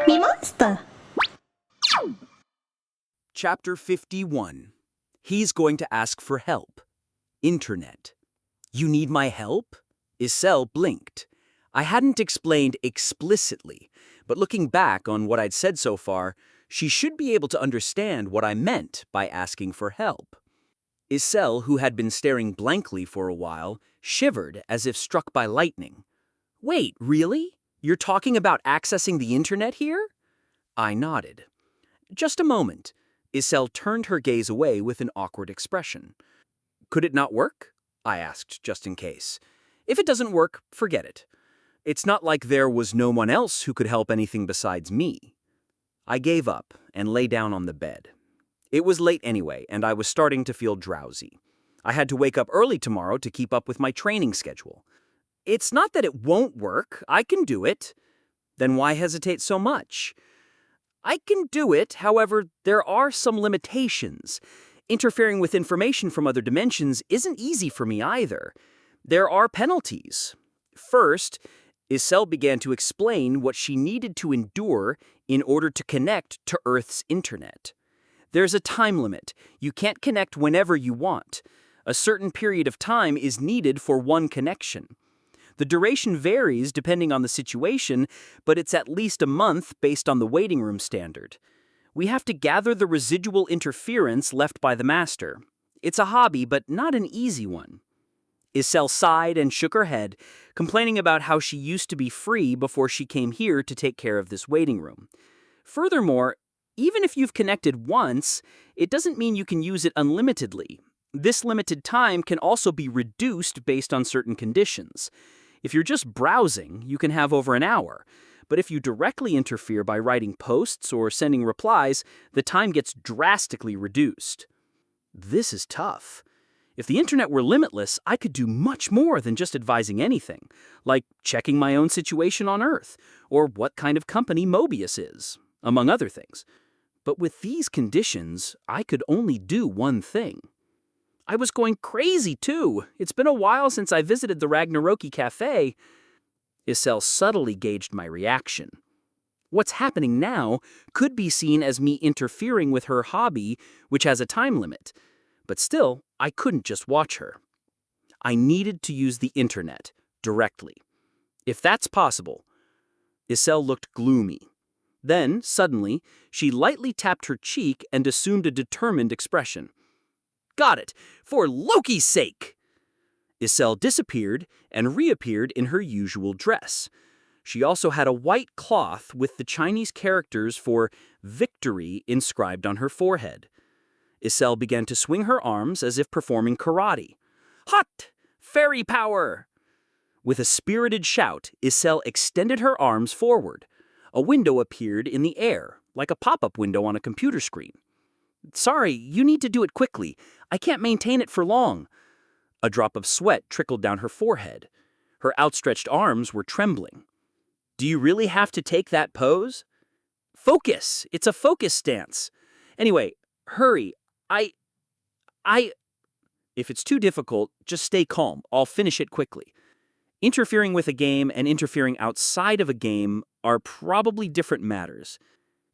MeMonster. Chapter 51. He's going to ask for help. Internet. You need my help? Isel blinked. I hadn't explained explicitly, but looking back on what I'd said so far, she should be able to understand what I meant by asking for help. Isel, who had been staring blankly for a while, shivered as if struck by lightning. Wait, really? You're talking about accessing the internet here? I nodded. Just a moment. Isel turned her gaze away with an awkward expression. Could it not work? I asked, just in case. If it doesn't work, forget it. It's not like there was no one else who could help anything besides me. I gave up and lay down on the bed. It was late anyway, and I was starting to feel drowsy. I had to wake up early tomorrow to keep up with my training schedule. It's not that it won't work. I can do it. Then why hesitate so much? I can do it, however, there are some limitations. Interfering with information from other dimensions isn't easy for me either. There are penalties. First, Isel began to explain what she needed to endure in order to connect to Earth's internet. There's a time limit. You can't connect whenever you want. A certain period of time is needed for one connection. The duration varies depending on the situation, but it's at least a month based on the waiting room standard. We have to gather the residual interference left by the master. It's a hobby, but not an easy one. Isel sighed and shook her head, complaining about how she used to be free before she came here to take care of this waiting room. Furthermore, even if you've connected once, it doesn't mean you can use it unlimitedly. This limited time can also be reduced based on certain conditions. If you're just browsing, you can have over an hour. But if you directly interfere by writing posts or sending replies, the time gets drastically reduced. This is tough. If the internet were limitless, I could do much more than just advising anything, like checking my own situation on Earth, or what kind of company Mobius is, among other things. But with these conditions, I could only do one thing. I was going crazy, too. It's been a while since I visited the Ragnaroki Cafe. Isel subtly gauged my reaction. What's happening now could be seen as me interfering with her hobby, which has a time limit. But still, I couldn't just watch her. I needed to use the internet, directly. If that's possible. Isel looked gloomy. Then, suddenly, she lightly tapped her cheek and assumed a determined expression. Got it! For Loki's sake! Isel disappeared and reappeared in her usual dress. She also had a white cloth with the Chinese characters for victory inscribed on her forehead. Isel began to swing her arms as if performing karate. Hot! Fairy power! With a spirited shout, Isel extended her arms forward. A window appeared in the air, like a pop-up window on a computer screen. Sorry, you need to do it quickly. I can't maintain it for long. A drop of sweat trickled down her forehead. Her outstretched arms were trembling. Do you really have to take that pose? Focus! It's a focus stance. Anyway, hurry. If it's too difficult, just stay calm. I'll finish it quickly. Interfering with a game and interfering outside of a game are probably different matters.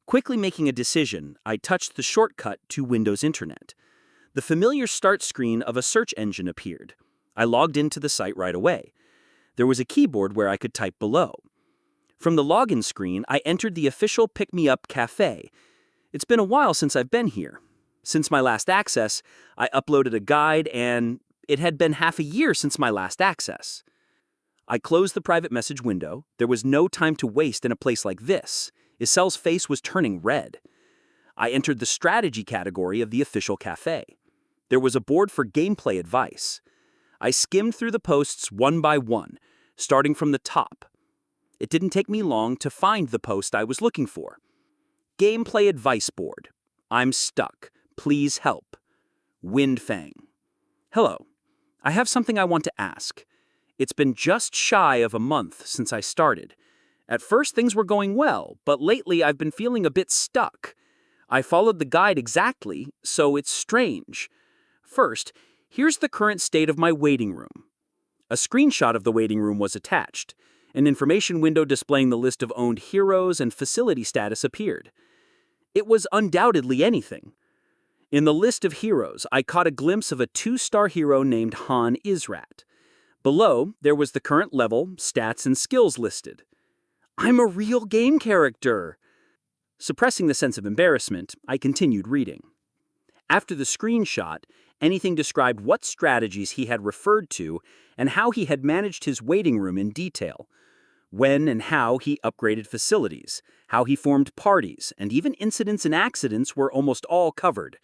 Quickly making a decision, I touched the shortcut to Windows Internet. The familiar start screen of a search engine appeared. I logged into the site right away. There was a keyboard where I could type below. From the login screen, I entered the official Pick Me Up Cafe. It's been a while since I've been here. Since my last access, I uploaded a guide and it had been half a year since my last access. I closed the private message window. There was no time to waste in a place like this. Isel's face was turning red. I entered the strategy category of the official cafe. There was a board for gameplay advice. I skimmed through the posts one by one, starting from the top. It didn't take me long to find the post I was looking for. Gameplay advice board. I'm stuck. Please help. Windfang. Hello. I have something I want to ask. It's been just shy of a month since I started. At first, things were going well, but lately I've been feeling a bit stuck. I followed the guide exactly, so it's strange. First, here's the current state of my waiting room. A screenshot of the waiting room was attached. An information window displaying the list of owned heroes and facility status appeared. It was undoubtedly anything. In the list of heroes, I caught a glimpse of a 2-star hero named Han Israt. Below, there was the current level, stats, and skills listed. I'm a real game character! Suppressing the sense of embarrassment, I continued reading. After the screenshot, anything described what strategies he had referred to and how he had managed his waiting room in detail. When and how he upgraded facilities, how he formed parties, and even incidents and accidents were almost all covered.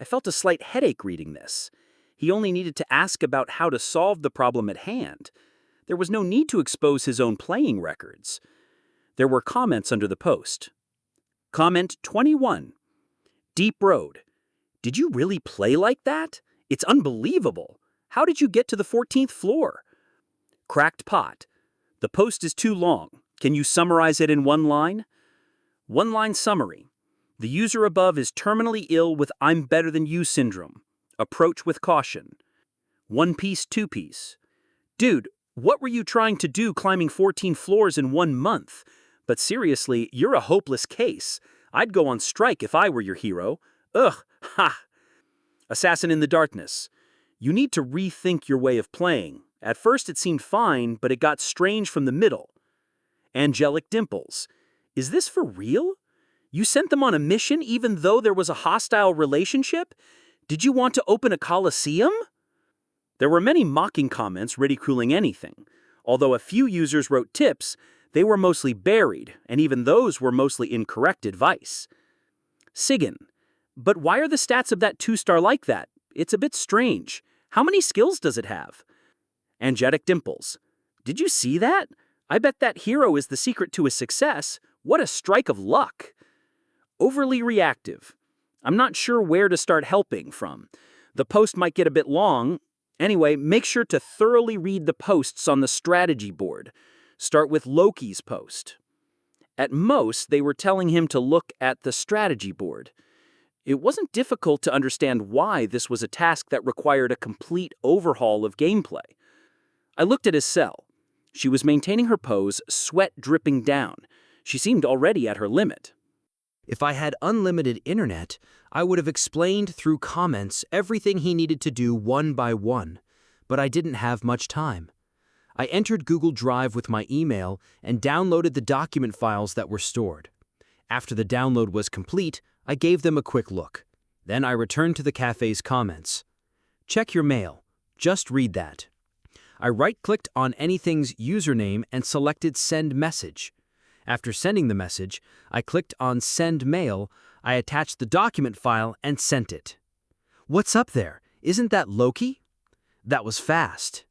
I felt a slight headache reading this. He only needed to ask about how to solve the problem at hand. There was no need to expose his own playing records. There were comments under the post. Comment 21. Deep Road. Did you really play like that? It's unbelievable. How did you get to the 14th floor? Cracked Pot. The post is too long. Can you summarize it in one line? One-line summary. The user above is terminally ill with I'm better than you syndrome. Approach with caution. One Piece, Two Piece. Dude, what were you trying to do climbing 14 floors in 1 month? But seriously, you're a hopeless case. I'd go on strike if I were your hero. Ugh, ha! Assassin in the Darkness. You need to rethink your way of playing. At first it seemed fine, but it got strange from the middle. Angelic Dimples. Is this for real? You sent them on a mission even though there was a hostile relationship? Did you want to open a coliseum? There were many mocking comments ridiculing anything. Although a few users wrote tips, they were mostly buried, and even those were mostly incorrect advice. Sigan. But why are the stats of that 2-star like that? It's a bit strange. How many skills does it have? Angelic Dimples. Did you see that? I bet that hero is the secret to his success. What a strike of luck. Overly reactive. I'm not sure where to start helping from. The post might get a bit long. Anyway, make sure to thoroughly read the posts on the strategy board. Start with Loki's post. At most, they were telling him to look at the strategy board. It wasn't difficult to understand why this was a task that required a complete overhaul of gameplay. I looked at his cell. She was maintaining her pose, sweat dripping down. She seemed already at her limit. If I had unlimited internet, I would have explained through comments everything he needed to do one by one, but I didn't have much time. I entered Google Drive with my email and downloaded the document files that were stored. After the download was complete, I gave them a quick look. Then I returned to the cafe's comments. Check your mail. Just read that. I right-clicked on anything's username and selected Send Message. After sending the message, I clicked on Send Mail, I attached the document file and sent it. What's up there? Isn't that Loki? That was fast.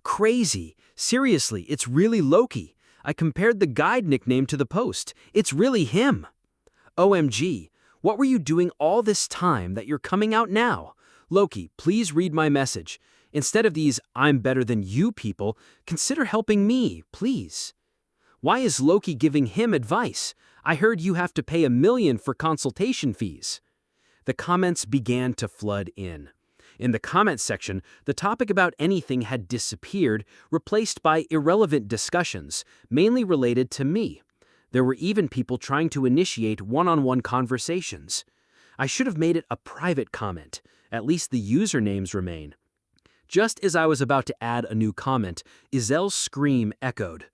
Crazy. Seriously, it's really Loki. I compared the guide nickname to the post. It's really him. OMG, what were you doing all this time that you're coming out now? Loki, please read my message. Instead of these I'm better than you people, consider helping me, please. Why is Loki giving him advice? I heard you have to pay $1 million for consultation fees. The comments began to flood in. In the comments section, the topic about anything had disappeared, replaced by irrelevant discussions, mainly related to me. There were even people trying to initiate one-on-one conversations. I should have made it a private comment. At least the usernames remain. Just as I was about to add a new comment, Izel's scream echoed.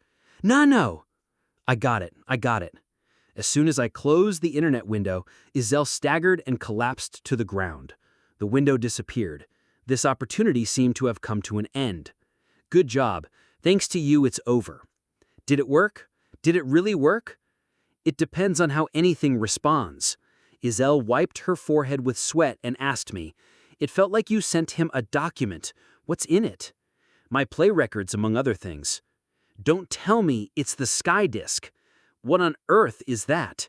No. I got it. As soon as I closed the internet window, Izel staggered and collapsed to the ground. The window disappeared. This opportunity seemed to have come to an end. Good job. Thanks to you, it's over. Did it work? Did it really work? It depends on how anything responds. Izel wiped her forehead with sweat and asked me, It felt like you sent him a document. What's in it? My play records, among other things. Don't tell me it's the Sky Disc. What on earth is that?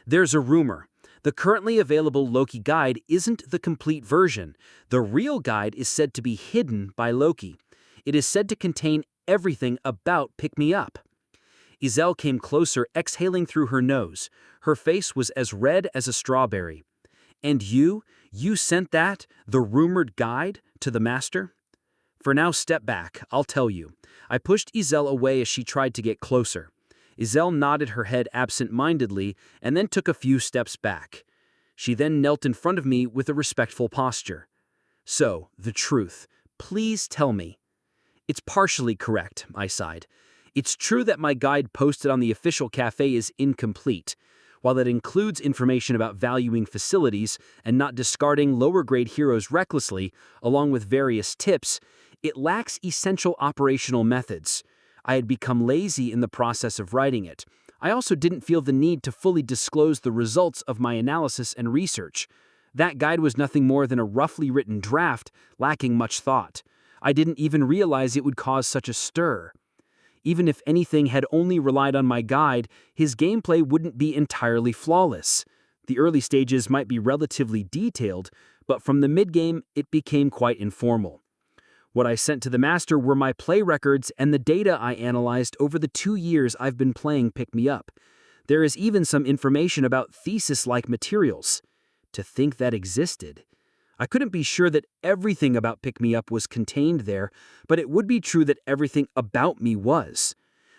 There's a rumor. The currently available Loki guide isn't the complete version. The real guide is said to be hidden by Loki. It is said to contain everything about Pick Me Up. Izel came closer, exhaling through her nose. Her face was as red as a strawberry. And you sent that, the rumored guide, to the master? For now, step back, I'll tell you. I pushed Isel away as she tried to get closer. Isel nodded her head absent-mindedly and then took a few steps back. She then knelt in front of me with a respectful posture. So, the truth. Please tell me. It's partially correct, I sighed. It's true that my guide posted on the official cafe is incomplete. While it includes information about valuing facilities and not discarding lower-grade heroes recklessly, along with various tips, it lacks essential operational methods. I had become lazy in the process of writing it. I also didn't feel the need to fully disclose the results of my analysis and research. That guide was nothing more than a roughly written draft, lacking much thought. I didn't even realize it would cause such a stir. Even if anything had only relied on my guide, his gameplay wouldn't be entirely flawless. The early stages might be relatively detailed, but from the mid-game, it became quite informal. What I sent to the master were my play records and the data I analyzed over the 2 years I've been playing Pick Me Up. There is even some information about thesis-like materials. To think that existed. I couldn't be sure that everything about Pick Me Up was contained there, but it would be true that everything about me was.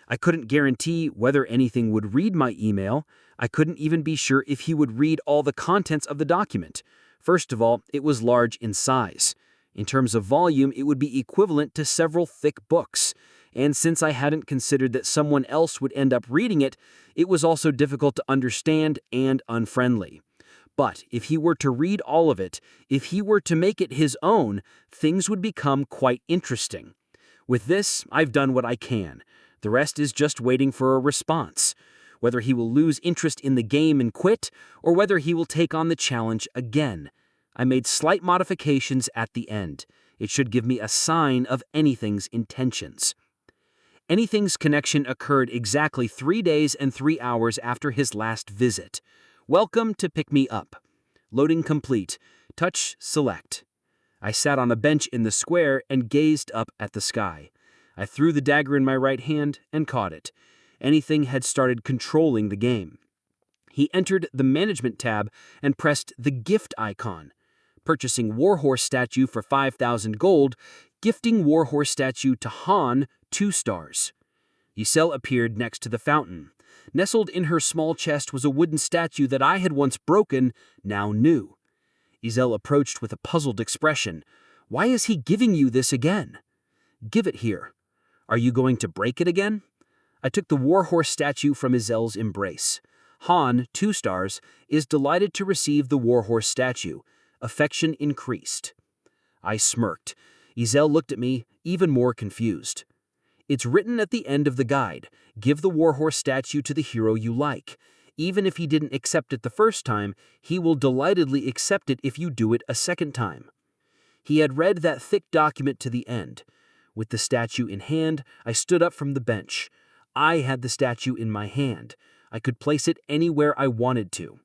I couldn't guarantee whether anything would read my email. I couldn't even be sure if he would read all the contents of the document. First of all, it was large in size. In terms of volume, it would be equivalent to several thick books. And since I hadn't considered that someone else would end up reading it, it was also difficult to understand and unfriendly. But if he were to read all of it, if he were to make it his own, things would become quite interesting. With this, I've done what I can. The rest is just waiting for a response. Whether he will lose interest in the game and quit, or whether he will take on the challenge again. I made slight modifications at the end. It should give me a sign of Anything's intentions. Anything's connection occurred exactly 3 days and 3 hours after his last visit. Welcome to Pick Me Up. Loading complete. Touch select. I sat on a bench in the square and gazed up at the sky. I threw the dagger in my right hand and caught it. Anything had started controlling the game. He entered the Management tab and pressed the gift icon. Purchasing Warhorse statue for 5,000 gold, gifting Warhorse statue to Han 2 stars. Isel appeared next to the fountain. Nestled in her small chest was a wooden statue that I had once broken, now new. Isel approached with a puzzled expression. Why is he giving you this again? Give it here. Are you going to break it again? I took the Warhorse statue from Isel's embrace. Han, 2 stars, is delighted to receive the Warhorse statue. Affection increased. I smirked. Isel looked at me, even more confused. It's written at the end of the guide. Give the Warhorse statue to the hero you like. Even if he didn't accept it the first time, he will delightedly accept it if you do it a second time. He had read that thick document to the end. With the statue in hand, I stood up from the bench. I had the statue in my hand. I could place it anywhere I wanted to.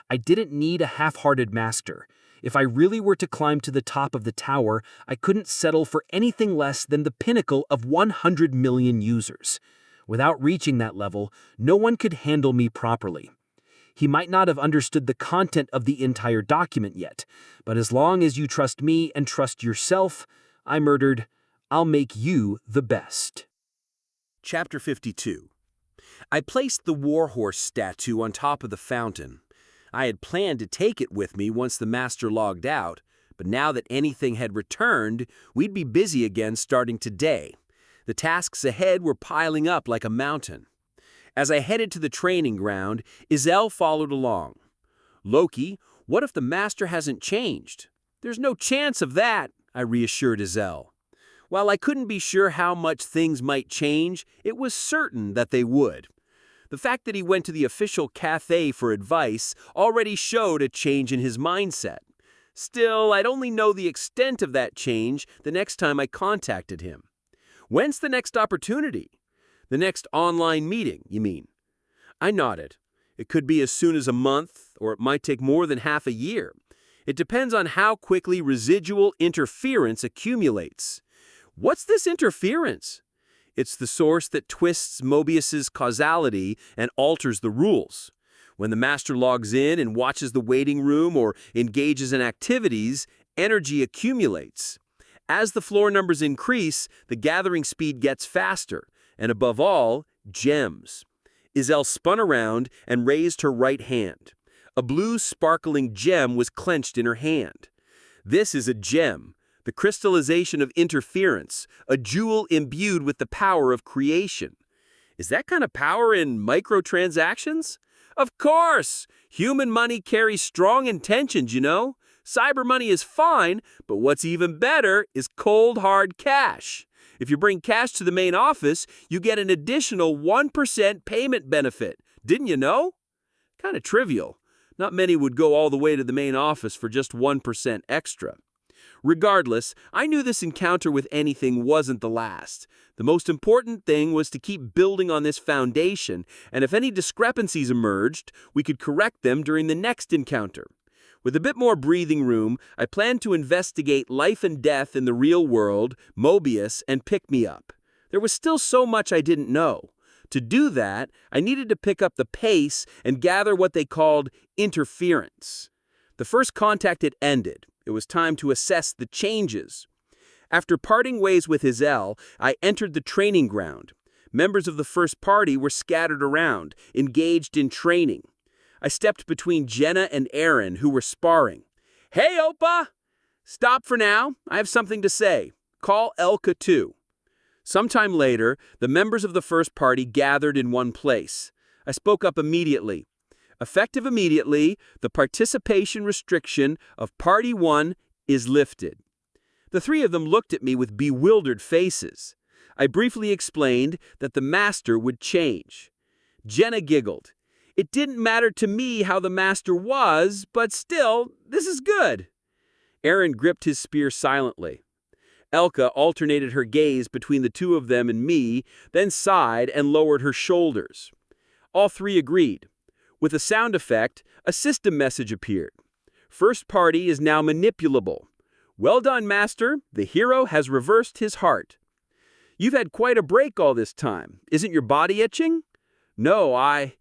I didn't need a half-hearted master. If I really were to climb to the top of the tower, I couldn't settle for anything less than the pinnacle of 100 million users. Without reaching that level, no one could handle me properly. He might not have understood the content of the entire document yet, but as long as you trust me and trust yourself, I murdered, I'll make you the best. Chapter 52. I placed the Warhorse statue on top of the fountain. I had planned to take it with me once the master logged out, but now that Anything had returned, we'd be busy again starting today. The tasks ahead were piling up like a mountain. As I headed to the training ground, Isel followed along. Loki, what if the master hasn't changed? There's no chance of that, I reassured Isel. While I couldn't be sure how much things might change, it was certain that they would. The fact that he went to the official cafe for advice already showed a change in his mindset. Still, I'd only know the extent of that change the next time I contacted him. When's the next opportunity? The next online meeting, you mean? I nodded. It could be as soon as a month, or it might take more than half a year. It depends on how quickly residual interference accumulates. What's this interference? It's the source that twists Mobius's causality and alters the rules. When the master logs in and watches the waiting room or engages in activities, energy accumulates. As the floor numbers increase, the gathering speed gets faster, and above all, gems. Iselle spun around and raised her right hand. A blue, sparkling gem was clenched in her hand. This is a gem, the crystallization of interference, a jewel imbued with the power of creation. Is that kind of power in microtransactions? Of course! Human money carries strong intentions, you know. Cyber money is fine, but what's even better is cold, hard cash. If you bring cash to the main office, you get an additional 1% payment benefit. Didn't you know? Kind of trivial. Not many would go all the way to the main office for just 1% extra. Regardless, I knew this encounter with anything wasn't the last. The most important thing was to keep building on this foundation, and if any discrepancies emerged, we could correct them during the next encounter. With a bit more breathing room, I planned to investigate life and death in the real world, Mobius, and Pick Me Up. There was still so much I didn't know. To do that, I needed to pick up the pace and gather what they called interference. The first contact had ended. It was time to assess the changes. After parting ways with Iselle, I entered the training ground. Members of the first party were scattered around, engaged in training. I stepped between Jenna and Aaron, who were sparring. "Hey, Oppa! Stop for now. I have something to say. Call Elka too." Sometime later, the members of the first party gathered in one place. I spoke up immediately. Effective immediately, the participation restriction of Party 1 is lifted. The three of them looked at me with bewildered faces. I briefly explained that the master would change. Jenna giggled. It didn't matter to me how the master was, but still, this is good. Aaron gripped his spear silently. Elka alternated her gaze between the two of them and me, then sighed and lowered her shoulders. All three agreed. With a sound effect, a system message appeared. First party is now manipulable. Well done, Master. The hero has reversed his heart. You've had quite a break all this time. Isn't your body itching? No, I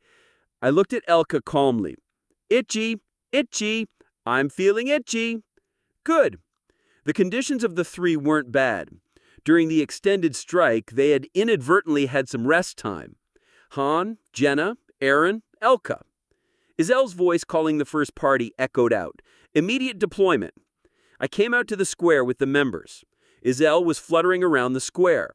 looked at Elka calmly. Itchy, itchy. I'm feeling itchy. Good. The conditions of the three weren't bad. During the extended strike, they had inadvertently had some rest time. Han, Jenna, Aaron, Elka. Iselle's voice calling the first party echoed out. Immediate deployment. I came out to the square with the members. Iselle was fluttering around the square.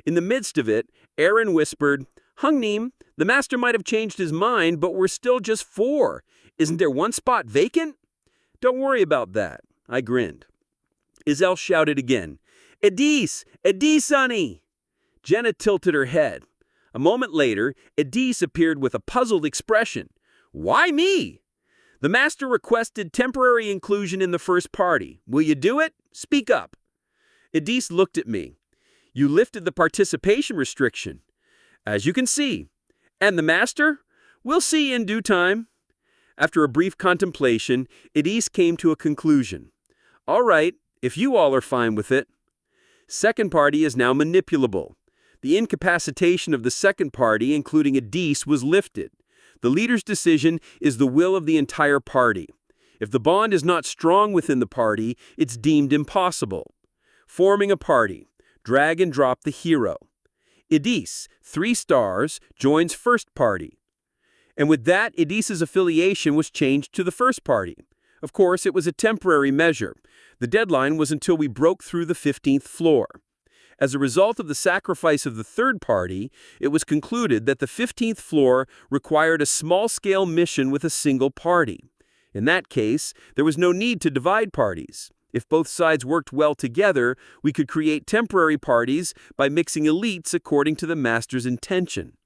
In the midst of it, Aaron whispered, Hungneem, the master might have changed his mind, but we're still just 4. Isn't there one spot vacant? Don't worry about that. I grinned. Iselle shouted again, Edis! Edis, honey! Jenna tilted her head. A moment later, Edis appeared with a puzzled expression. Why me? The master requested temporary inclusion in the first party. Will you do it? Speak up. Edis looked at me. You lifted the participation restriction. As you can see. And the master? We'll see in due time. After a brief contemplation, Edis came to a conclusion. All right, if you all are fine with it. Second party is now manipulable. The incapacitation of the second party, including Edis, was lifted. The leader's decision is the will of the entire party. If the bond is not strong within the party, it's deemed impossible. Forming a party. Drag and drop the hero. Edis, 3 stars, joins first party. And with that, Edis's affiliation was changed to the first party. Of course, it was a temporary measure. The deadline was until we broke through the 15th floor. As a result of the sacrifice of the third party, it was concluded that the 15th floor required a small-scale mission with a single party. In that case, there was no need to divide parties. If both sides worked well together, we could create temporary parties by mixing elites according to the master's intention.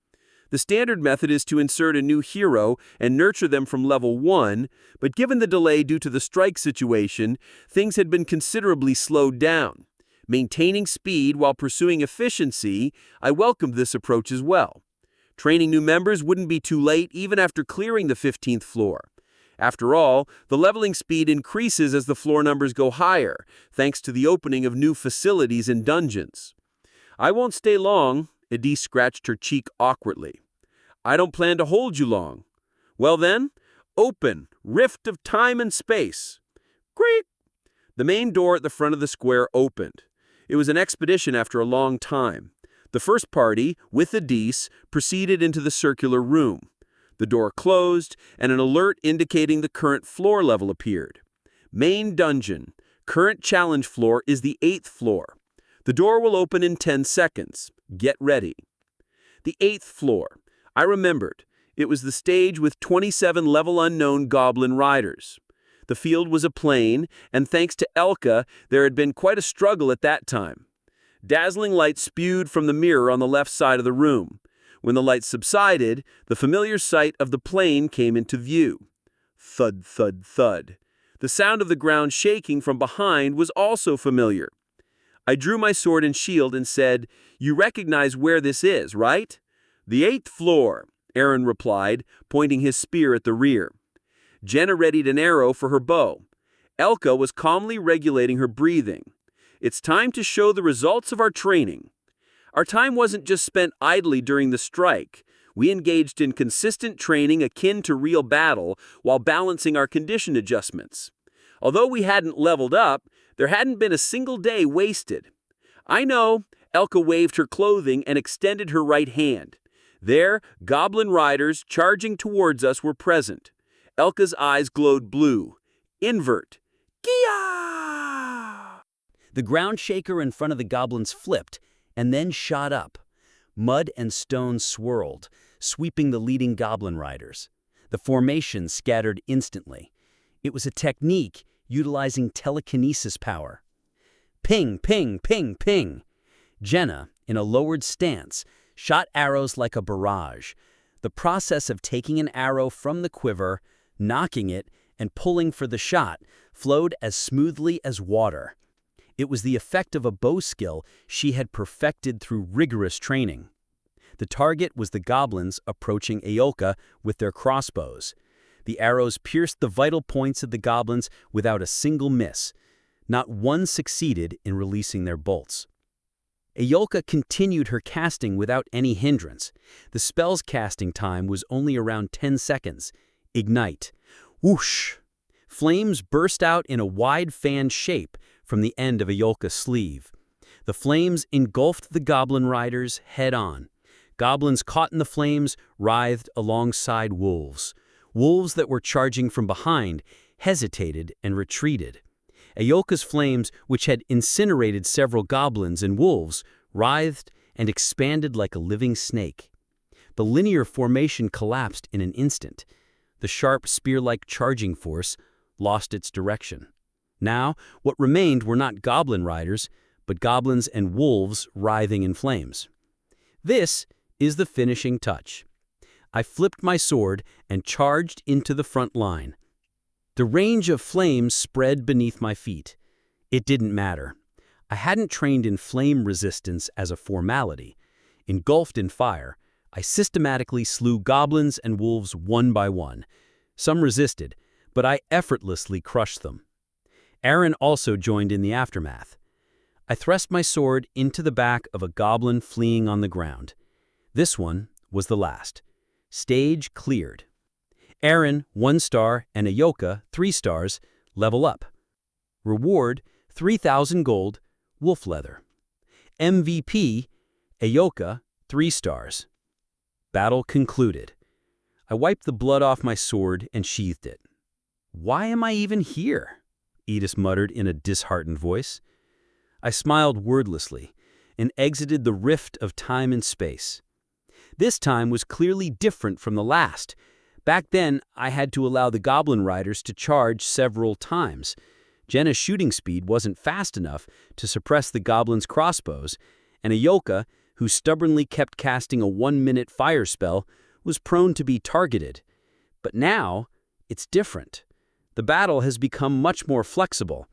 The standard method is to insert a new hero and nurture them from level 1, but given the delay due to the strike situation, things had been considerably slowed down. Maintaining speed while pursuing efficiency, I welcomed this approach as well. Training new members wouldn't be too late even after clearing the 15th floor. After all, the leveling speed increases as the floor numbers go higher, thanks to the opening of new facilities and dungeons. I won't stay long, Edis scratched her cheek awkwardly. I don't plan to hold you long. Well then, open, rift of time and space. Creak! The main door at the front of the square opened. It was an expedition after a long time. The first party, with the Dees, proceeded into the circular room. The door closed, and an alert indicating the current floor level appeared. Main dungeon. Current challenge floor is the 8th floor. The door will open in 10 seconds. Get ready. The 8th floor. I remembered. It was the stage with 27 level unknown goblin riders. The field was a plain, and thanks to Elka, there had been quite a struggle at that time. Dazzling light spewed from the mirror on the left side of the room. When the light subsided, the familiar sight of the plain came into view. Thud, thud, thud. The sound of the ground shaking from behind was also familiar. I drew my sword and shield and said, "You recognize where this is, right?" "The 8th floor," Aaron replied, pointing his spear at the rear. Jenna readied an arrow for her bow. Elka was calmly regulating her breathing. It's time to show the results of our training. Our time wasn't just spent idly during the strike. We engaged in consistent training akin to real battle while balancing our condition adjustments. Although we hadn't leveled up, there hadn't been a single day wasted. "I know," Elka waved her clothing and extended her right hand. There, goblin riders charging towards us were present. Elka's eyes glowed blue. Invert. Kia! The ground shaker in front of the goblins flipped and then shot up. Mud and stone swirled, sweeping the leading goblin riders. The formation scattered instantly. It was a technique utilizing telekinesis power. Ping, ping, ping, ping. Jenna, in a lowered stance, shot arrows like a barrage. The process of taking an arrow from the quiver, knocking it, and pulling for the shot flowed as smoothly as water. It was the effect of a bow skill she had perfected through rigorous training. The target was the goblins approaching Aoka with their crossbows. The arrows pierced the vital points of the goblins without a single miss. Not one succeeded in releasing their bolts. Aoka continued her casting without any hindrance. The spell's casting time was only around 10 seconds. Ignite. Whoosh! Flames burst out in a wide fan shape from the end of Aoka's sleeve. The flames engulfed the goblin riders head-on. Goblins caught in the flames writhed alongside wolves. Wolves that were charging from behind hesitated and retreated. Aoka's flames, which had incinerated several goblins and wolves, writhed and expanded like a living snake. The linear formation collapsed in an instant. The sharp spear-like charging force lost its direction. Now, what remained were not goblin riders, but goblins and wolves writhing in flames. This is the finishing touch. I flipped my sword and charged into the front line. The range of flames spread beneath my feet. It didn't matter. I hadn't trained in flame resistance as a formality. Engulfed in fire, I systematically slew goblins and wolves one by one. Some resisted, but I effortlessly crushed them. Aaron also joined in the aftermath. I thrust my sword into the back of a goblin fleeing on the ground. This one was the last. Stage cleared. Aaron, 1 star, and Aoka, 3 stars, level up. Reward, 3,000 gold, wolf leather. MVP, Aoka, 3 stars. Battle concluded. I wiped the blood off my sword and sheathed it. "Why am I even here?" Edis muttered in a disheartened voice. I smiled wordlessly and exited the rift of time and space. This time was clearly different from the last. Back then, I had to allow the goblin riders to charge several times. Jenna's shooting speed wasn't fast enough to suppress the goblins' crossbows, and Aoka, who stubbornly kept casting a 1-minute fire spell, was prone to be targeted. But now, it's different. The battle has become much more flexible.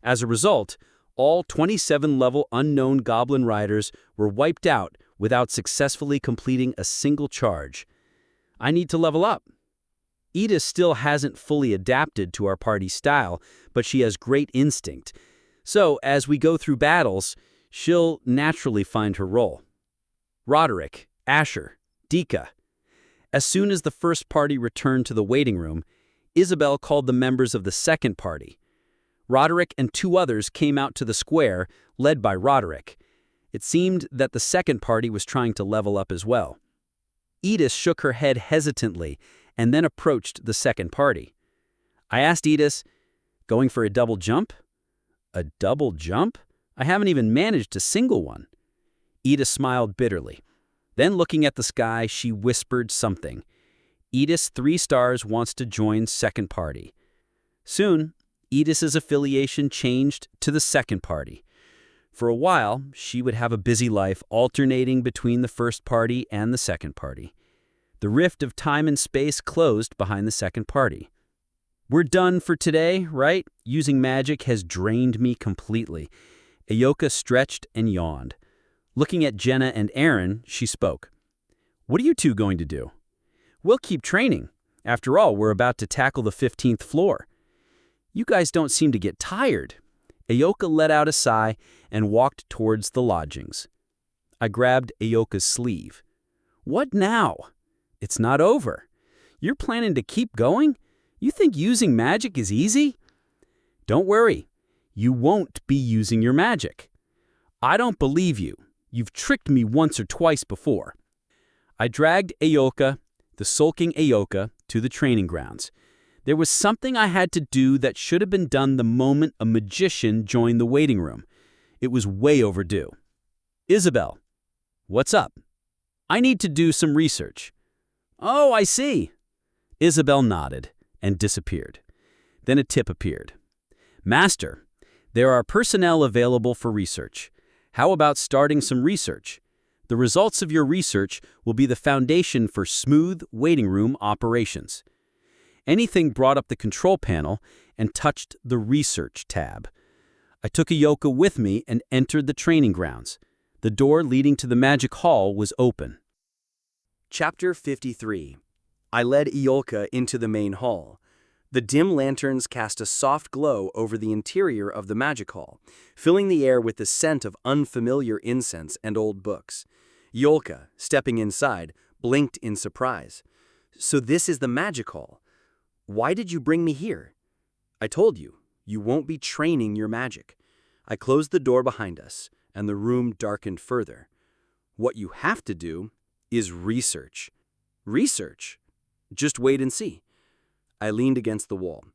As a result, all 27-level unknown goblin riders were wiped out without successfully completing a single charge. I need to level up. Edis still hasn't fully adapted to our party style, but she has great instinct. So, as we go through battles, she'll naturally find her role. Roderick, Asher, Dika. As soon as the first party returned to the waiting room, Isabel called the members of the second party. Roderick and 2 others came out to the square, led by Roderick. It seemed that the second party was trying to level up as well. Edith shook her head hesitantly and then approached the second party. I asked Edith, "Going for a double jump?" "A double jump? I haven't even managed a single one." Edith smiled bitterly. Then looking at the sky, she whispered something. Edith's 3 stars wants to join second party. Soon, Edith's affiliation changed to the second party. For a while, she would have a busy life alternating between the first party and the second party. The rift of time and space closed behind the second party. We're done for today, right? Using magic has drained me completely. Ayoka stretched and yawned. Looking at Jenna and Aaron, she spoke. What are you 2 going to do? We'll keep training. After all, we're about to tackle the 15th floor. You guys don't seem to get tired. Ayoka let out a sigh and walked towards the lodgings. I grabbed Ayoka's sleeve. What now? It's not over. You're planning to keep going? You think using magic is easy? Don't worry. You won't be using your magic. I don't believe you. You've tricked me once or twice before. I dragged Ayoka, the sulking Ayoka, to the training grounds. There was something I had to do that should have been done the moment a magician joined the waiting room. It was way overdue. Isabel, what's up? I need to do some research. Oh, I see. Isabel nodded and disappeared. Then a tip appeared. Master, there are personnel available for research. How about starting some research? The results of your research will be the foundation for smooth waiting room operations. Anything brought up the control panel and touched the Research tab. I took Ayoka with me and entered the training grounds. The door leading to the magic hall was open. Chapter 53. I led Ayoka into the main hall. The dim lanterns cast a soft glow over the interior of the magic hall, filling the air with the scent of unfamiliar incense and old books. Ayoka, stepping inside, blinked in surprise. So this is the magic hall. Why did you bring me here? I told you, you won't be training your magic. I closed the door behind us, and the room darkened further. What you have to do is research. Research? Just wait and see. I leaned against the wall.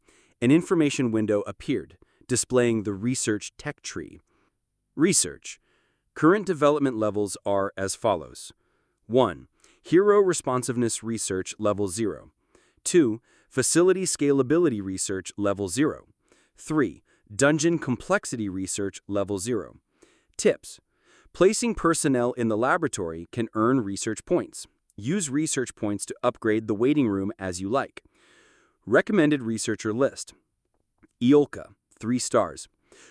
An information window appeared, displaying the research tech tree. Research. Current development levels are as follows. 1. Hero Responsiveness Research Level 0. 2. Facility Scalability Research Level 0. 3. Dungeon Complexity Research Level 0. Tips. Placing personnel in the laboratory can earn research points. Use research points to upgrade the waiting room as you like. Recommended researcher list. Ayoka, 3 stars.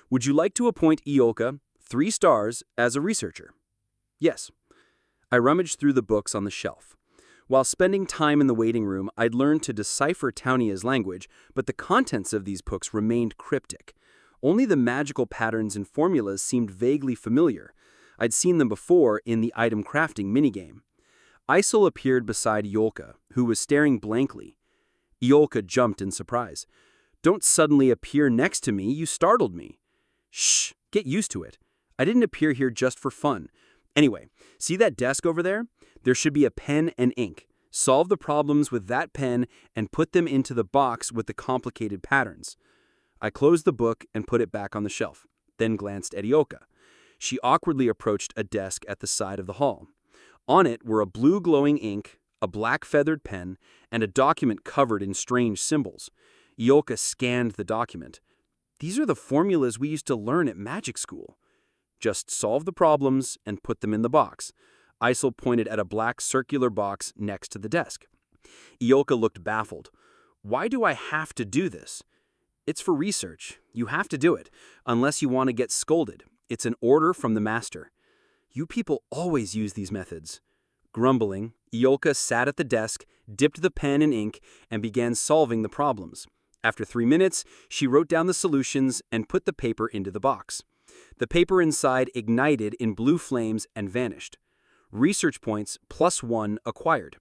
Would you like to appoint Ayoka, 3 stars, as a researcher? Yes. I rummaged through the books on the shelf. While spending time in the waiting room, I'd learned to decipher Taunia's language, but the contents of these books remained cryptic. Only the magical patterns and formulas seemed vaguely familiar. I'd seen them before in the item crafting minigame. Isol appeared beside Ayoka, who was staring blankly. Ayoka jumped in surprise. Don't suddenly appear next to me, you startled me. Shh, get used to it. I didn't appear here just for fun. Anyway, see that desk over there? There should be a pen and ink. Solve the problems with that pen and put them into the box with the complicated patterns. I closed the book and put it back on the shelf, then glanced at Ayoka. She awkwardly approached a desk at the side of the hall. On it were a blue glowing ink, a black feathered pen, and a document covered in strange symbols. Ayoka scanned the document. These are the formulas we used to learn at magic school. Just solve the problems and put them in the box. Isol pointed at a black circular box next to the desk. Ayoka looked baffled. Why do I have to do this? It's for research. You have to do it, unless you want to get scolded. It's an order from the master. You people always use these methods. Grumbling, Ayoka sat at the desk, dipped the pen in ink, and began solving the problems. After 3 minutes, she wrote down the solutions and put the paper into the box. The paper inside ignited in blue flames and vanished. Research points +1 acquired.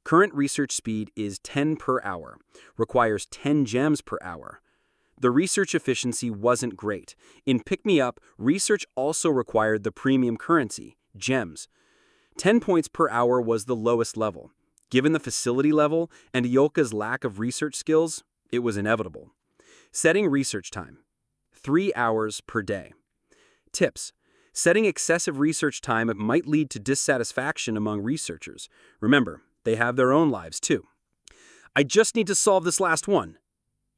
Current research speed is 10 per hour. Requires 10 gems per hour. The research efficiency wasn't great. In Pick Me Up, research also required the premium currency, gems. 10 points per hour was the lowest level. Given the facility level and Ioka's lack of research skills, it was inevitable. Setting research time. 3 hours per day. Tips. Setting excessive research time might lead to dissatisfaction among researchers. Remember, they have their own lives too. I just need to solve this last one,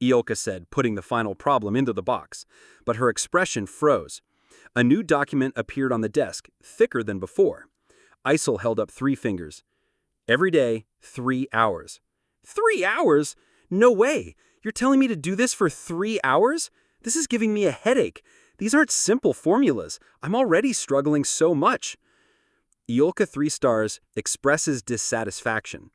Ioka said, putting the final problem into the box. But her expression froze. A new document appeared on the desk, thicker than before. Isel held up 3 fingers. Every day, 3 hours. 3 hours? No way! You're telling me to do this for 3 hours? This is giving me a headache. These aren't simple formulas. I'm already struggling so much. Ioka 3 stars expresses dissatisfaction.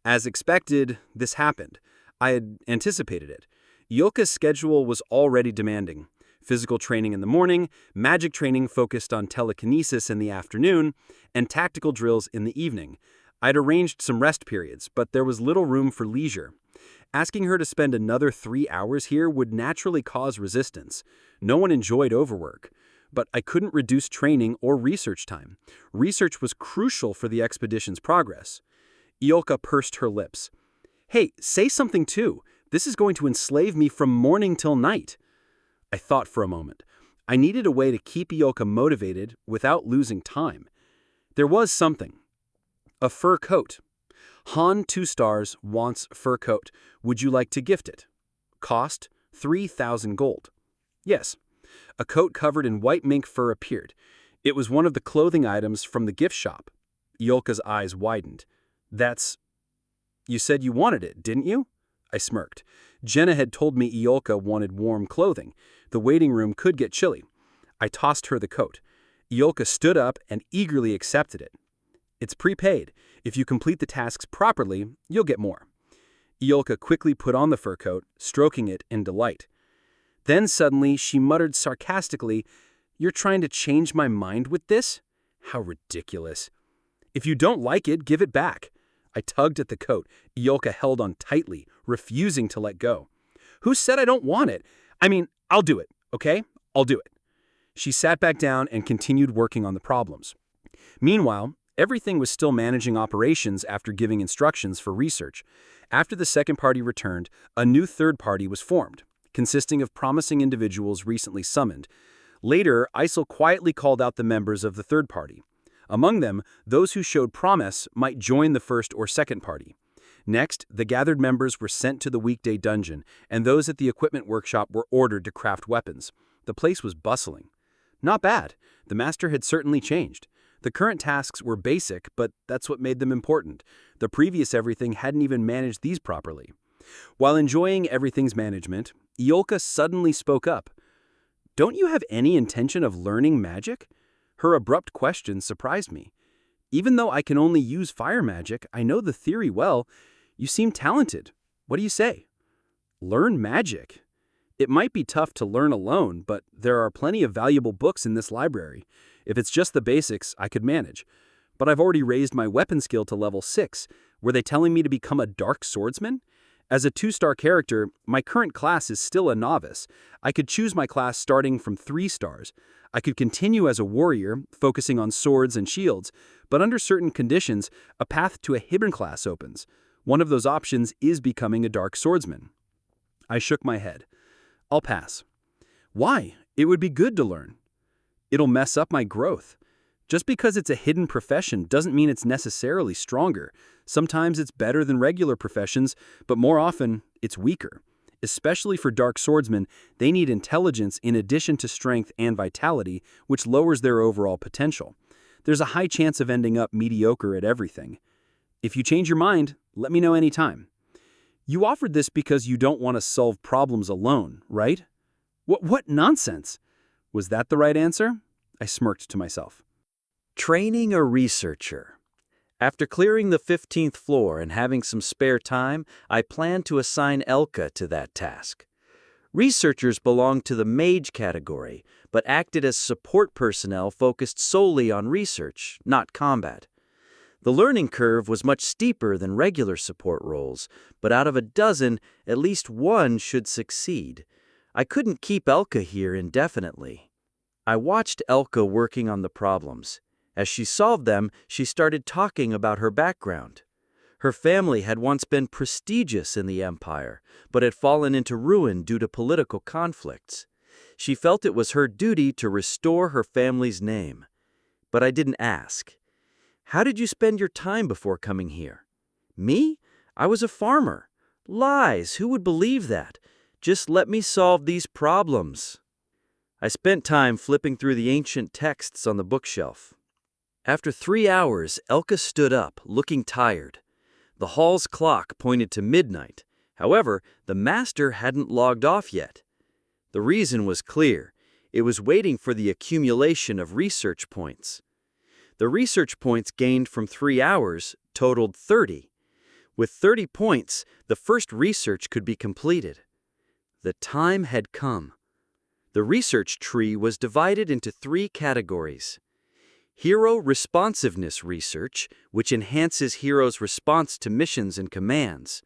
As expected, this happened. I had anticipated it. Ioka's schedule was already demanding. Physical training in the morning, magic training focused on telekinesis in the afternoon, and tactical drills in the evening. I'd arranged some rest periods, but there was little room for leisure. Asking her to spend another 3 hours here would naturally cause resistance. No one enjoyed overwork. But I couldn't reduce training or research time. Research was crucial for the expedition's progress. Ioka pursed her lips. Hey, say something too. This is going to enslave me from morning till night. I thought for a moment. I needed a way to keep Ioka motivated without losing time. There was something. A fur coat. Han 2 stars wants fur coat. Would you like to gift it? Cost 3,000 gold. Yes. A coat covered in white mink fur appeared. It was one of the clothing items from the gift shop. Ioka's eyes widened. That's... You said you wanted it, didn't you? I smirked. Jenna had told me Ioka wanted warm clothing. The waiting room could get chilly. I tossed her the coat. Ioka stood up and eagerly accepted it. It's prepaid. If you complete the tasks properly, you'll get more. Ioka quickly put on the fur coat, stroking it in delight. Then suddenly she muttered sarcastically, "You're trying to change my mind with this? How ridiculous. If you don't like it, give it back." I tugged at the coat. Ioka held on tightly, refusing to let go. "Who said I don't want it? I mean, I'll do it, okay? I'll do it." She sat back down and continued working on the problems. Meanwhile, everything was still managing operations after giving instructions for research. After the second party returned, a new third party was formed, consisting of promising individuals recently summoned. Later, Isel quietly called out the members of the third party. Among them, those who showed promise might join the first or second party. Next, the gathered members were sent to the weekday dungeon, and those at the equipment workshop were ordered to craft weapons. The place was bustling. Not bad. The master had certainly changed. The current tasks were basic, but that's what made them important. The previous everything hadn't even managed these properly. While enjoying everything's management, Ioka suddenly spoke up. "Don't you have any intention of learning magic?" Her abrupt question surprised me. "Even though I can only use fire magic, I know the theory well. You seem talented. What do you say?" Learn magic? It might be tough to learn alone, but there are plenty of valuable books in this library. If it's just the basics, I could manage. But I've already raised my weapon skill to level 6. Were they telling me to become a dark swordsman? As a 2-star character, my current class is still a novice. I could choose my class starting from 3 stars. I could continue as a warrior, focusing on swords and shields, but under certain conditions, a path to a hidden class opens. One of those options is becoming a dark swordsman. I shook my head. I'll pass. Why? It would be good to learn. It'll mess up my growth. Just because it's a hidden profession doesn't mean it's necessarily stronger. Sometimes it's better than regular professions, but more often, it's weaker. Especially for dark swordsmen, they need intelligence in addition to strength and vitality, which lowers their overall potential. There's a high chance of ending up mediocre at everything. If you change your mind, let me know anytime. You offered this because you don't want to solve problems alone, right? What nonsense? Was that the right answer? I smirked to myself. Training a researcher. After clearing the 15th floor and having some spare time, I planned to assign Elka to that task. Researchers belonged to the mage category, but acted as support personnel focused solely on research, not combat. The learning curve was much steeper than regular support roles, but out of a dozen, at least one should succeed. I couldn't keep Elka here indefinitely. I watched Elka working on the problems. As she solved them, she started talking about her background. Her family had once been prestigious in the empire, but had fallen into ruin due to political conflicts. She felt it was her duty to restore her family's name. But I didn't ask. How did you spend your time before coming here? Me? I was a farmer. Lies, who would believe that? Just let me solve these problems. I spent time flipping through the ancient texts on the bookshelf. After 3 hours, Elka stood up, looking tired. The hall's clock pointed to midnight. However, the master hadn't logged off yet. The reason was clear. It was waiting for the accumulation of research points. The research points gained from 3 hours totaled 30. With 30 points, the first research could be completed. The time had come. The research tree was divided into 3 categories. Hero Responsiveness Research, which enhances heroes' response to missions and commands.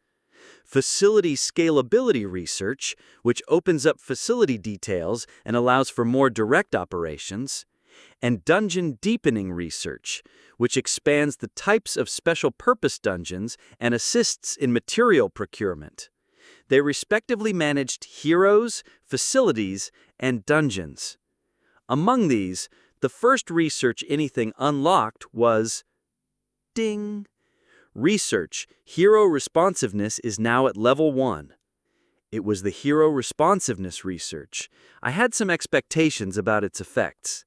Facility Scalability Research, which opens up facility details and allows for more direct operations. And Dungeon Deepening Research, which expands the types of special-purpose dungeons and assists in material procurement. They respectively managed heroes, facilities, and dungeons. Among these, the first research anything unlocked was ding. Research, Hero Responsiveness is now at level 1. It was the Hero Responsiveness Research. I had some expectations about its effects.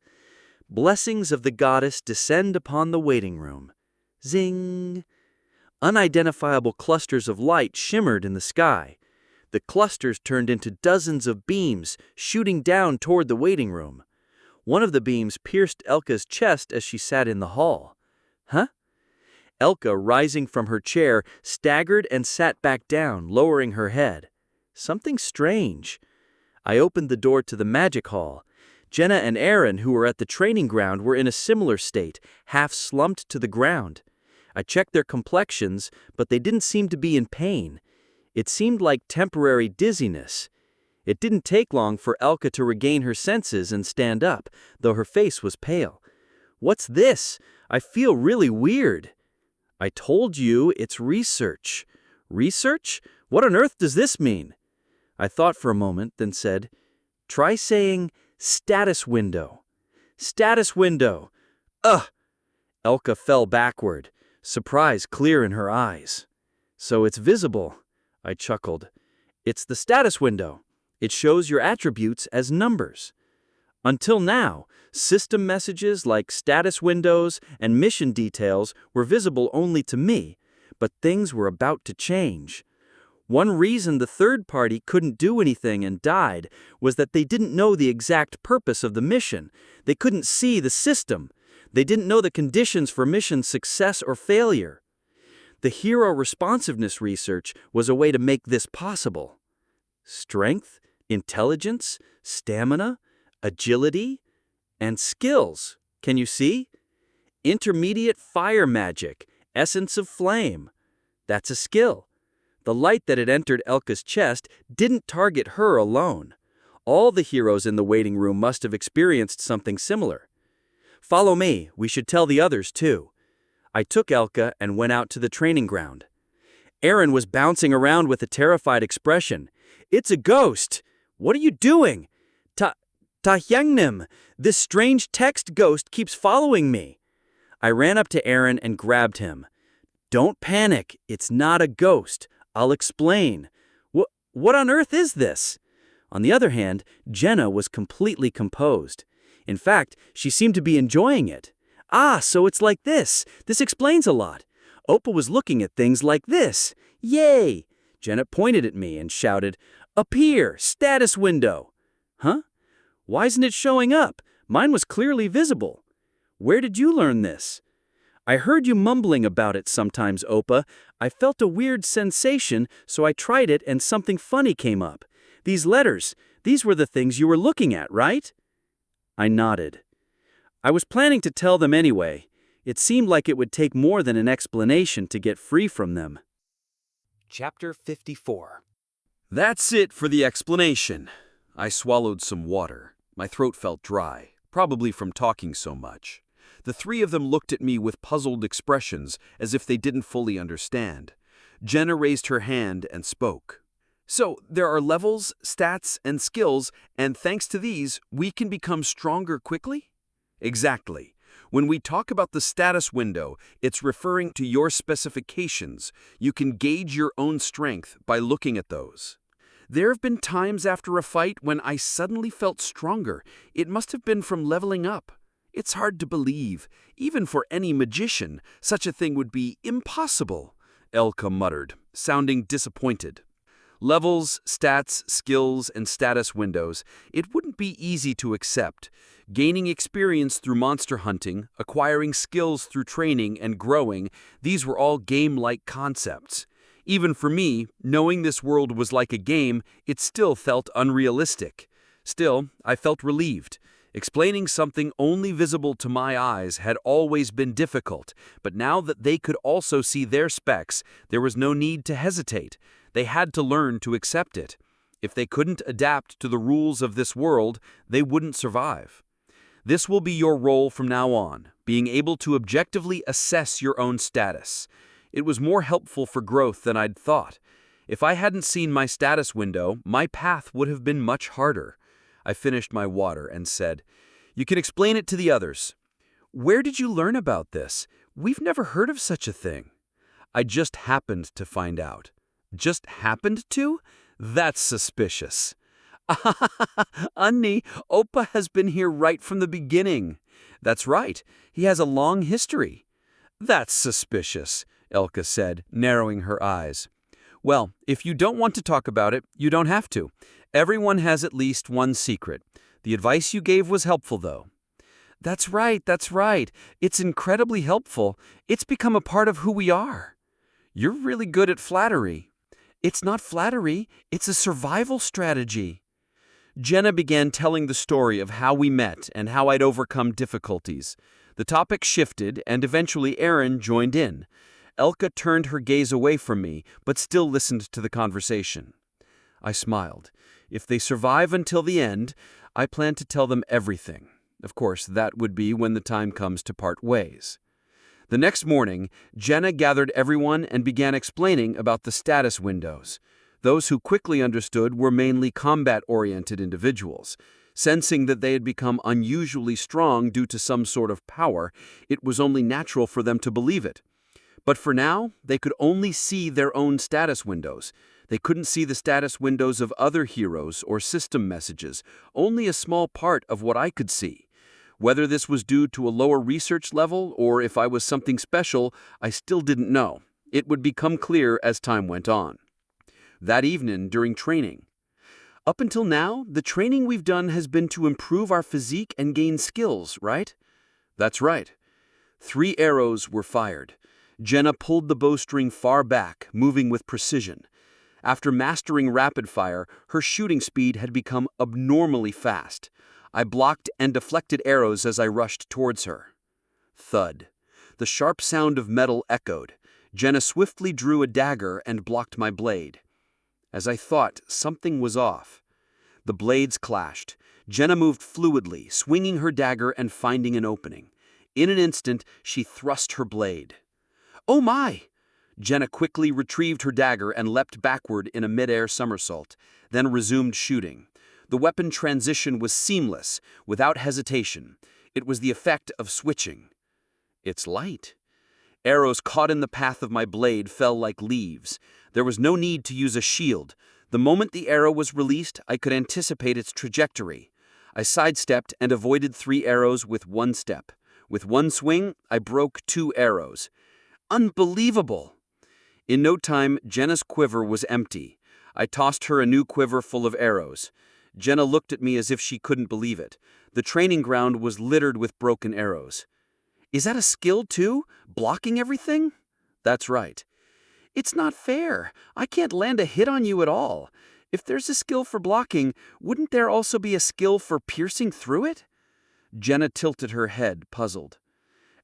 Blessings of the goddess descend upon the waiting room. Zing! Unidentifiable clusters of light shimmered in the sky. The clusters turned into dozens of beams shooting down toward the waiting room. One of the beams pierced Elka's chest as she sat in the hall. Huh? Elka, rising from her chair, staggered and sat back down, lowering her head. Something strange. I opened the door to the magic hall. Jenna and Aaron, who were at the training ground, were in a similar state, half slumped to the ground. I checked their complexions, but they didn't seem to be in pain. It seemed like temporary dizziness. It didn't take long for Elka to regain her senses and stand up, though her face was pale. What's this? I feel really weird. I told you it's research. Research? What on earth does this mean? I thought for a moment, then said, try saying status window. Status window. Ugh! Elka fell backward, surprise clear in her eyes. So it's visible, I chuckled. It's the status window. It shows your attributes as numbers. Until now, system messages like status windows and mission details were visible only to me, but things were about to change. One reason the third party couldn't do anything and died was that they didn't know the exact purpose of the mission. They couldn't see the system. They didn't know the conditions for mission success or failure. The Hero Responsiveness Research was a way to make this possible. Strength, intelligence, stamina, agility, and skills. Can you see? Intermediate fire magic, essence of flame. That's a skill. The light that had entered Elka's chest didn't target her alone. All the heroes in the waiting room must have experienced something similar. Follow me, we should tell the others too. I took Elka and went out to the training ground. Aaron was bouncing around with a terrified expression. It's a ghost! What are you doing? Tahyangnim, this strange text ghost keeps following me. I ran up to Aaron and grabbed him. Don't panic, it's not a ghost. I'll explain. What on earth is this? On the other hand, Jenna was completely composed. In fact, she seemed to be enjoying it. Ah, so it's like this. This explains a lot. Opal was looking at things like this. Yay! Jenna pointed at me and shouted, Appear! Status window! Huh? Why isn't it showing up? Mine was clearly visible. Where did you learn this? I heard you mumbling about it sometimes, Opa. I felt a weird sensation, so I tried it and something funny came up. These letters, these were the things you were looking at, right? I nodded. I was planning to tell them anyway. It seemed like it would take more than an explanation to get free from them. Chapter 54. That's it for the explanation. I swallowed some water. My throat felt dry, probably from talking so much. The three of them looked at me with puzzled expressions, as if they didn't fully understand. Jenna raised her hand and spoke. So, there are levels, stats, and skills, and thanks to these, we can become stronger quickly? Exactly. When we talk about the status window, it's referring to your specifications. You can gauge your own strength by looking at those. There have been times after a fight when I suddenly felt stronger. It must have been from leveling up. It's hard to believe. Even for any magician, such a thing would be impossible, Elka muttered, sounding disappointed. Levels, stats, skills, and status windows, it wouldn't be easy to accept. Gaining experience through monster hunting, acquiring skills through training, and growing, these were all game-like concepts. Even for me, knowing this world was like a game, it still felt unrealistic. Still, I felt relieved. Explaining something only visible to my eyes had always been difficult, but now that they could also see their specs, there was no need to hesitate. They had to learn to accept it. If they couldn't adapt to the rules of this world, they wouldn't survive. This will be your role from now on, being able to objectively assess your own status. It was more helpful for growth than I'd thought. If I hadn't seen my status window, my path would have been much harder. I finished my water and said, "You can explain it to the others." "Where did you learn about this? We've never heard of such a thing." "I just happened to find out." "Just happened to? That's suspicious." "Anni, Oppa has been here right from the beginning." "That's right. He has a long history." "That's suspicious," Elka said, narrowing her eyes. "Well, if you don't want to talk about it, you don't have to. Everyone has at least one secret. The advice you gave was helpful, though." That's right. It's incredibly helpful. It's become a part of who we are." "You're really good at flattery." "It's not flattery, it's a survival strategy." Jenna began telling the story of how we met and how I'd overcome difficulties. The topic shifted, and eventually Aaron joined in. Elka turned her gaze away from me, but still listened to the conversation. I smiled. If they survive until the end, I plan to tell them everything. Of course, that would be when the time comes to part ways. The next morning, Jenna gathered everyone and began explaining about the status windows. Those who quickly understood were mainly combat-oriented individuals. Sensing that they had become unusually strong due to some sort of power, it was only natural for them to believe it. But for now, they could only see their own status windows. They couldn't see the status windows of other heroes or system messages, only a small part of what I could see. Whether this was due to a lower research level or if I was something special, I still didn't know. It would become clear as time went on. That evening, during training. "Up until now, the training we've done has been to improve our physique and gain skills, right?" "That's right." 3 arrows were fired. Jenna pulled the bowstring far back, moving with precision. After mastering rapid fire, her shooting speed had become abnormally fast. I blocked and deflected arrows as I rushed towards her. Thud. The sharp sound of metal echoed. Jenna swiftly drew a dagger and blocked my blade. As I thought, something was off. The blades clashed. Jenna moved fluidly, swinging her dagger and finding an opening. In an instant, she thrust her blade. "Oh my!" Jenna quickly retrieved her dagger and leapt backward in a mid-air somersault, then resumed shooting. The weapon transition was seamless, without hesitation. It was the effect of switching. "It's light." Arrows caught in the path of my blade fell like leaves. There was no need to use a shield. The moment the arrow was released, I could anticipate its trajectory. I sidestepped and avoided 3 arrows with 1 step. With 1 swing, I broke 2 arrows. Unbelievable! In no time, Jenna's quiver was empty. I tossed her a new quiver full of arrows. Jenna looked at me as if she couldn't believe it. The training ground was littered with broken arrows. "Is that a skill too? Blocking everything?" "That's right." "It's not fair. I can't land a hit on you at all. If there's a skill for blocking, wouldn't there also be a skill for piercing through it?" Jenna tilted her head, puzzled.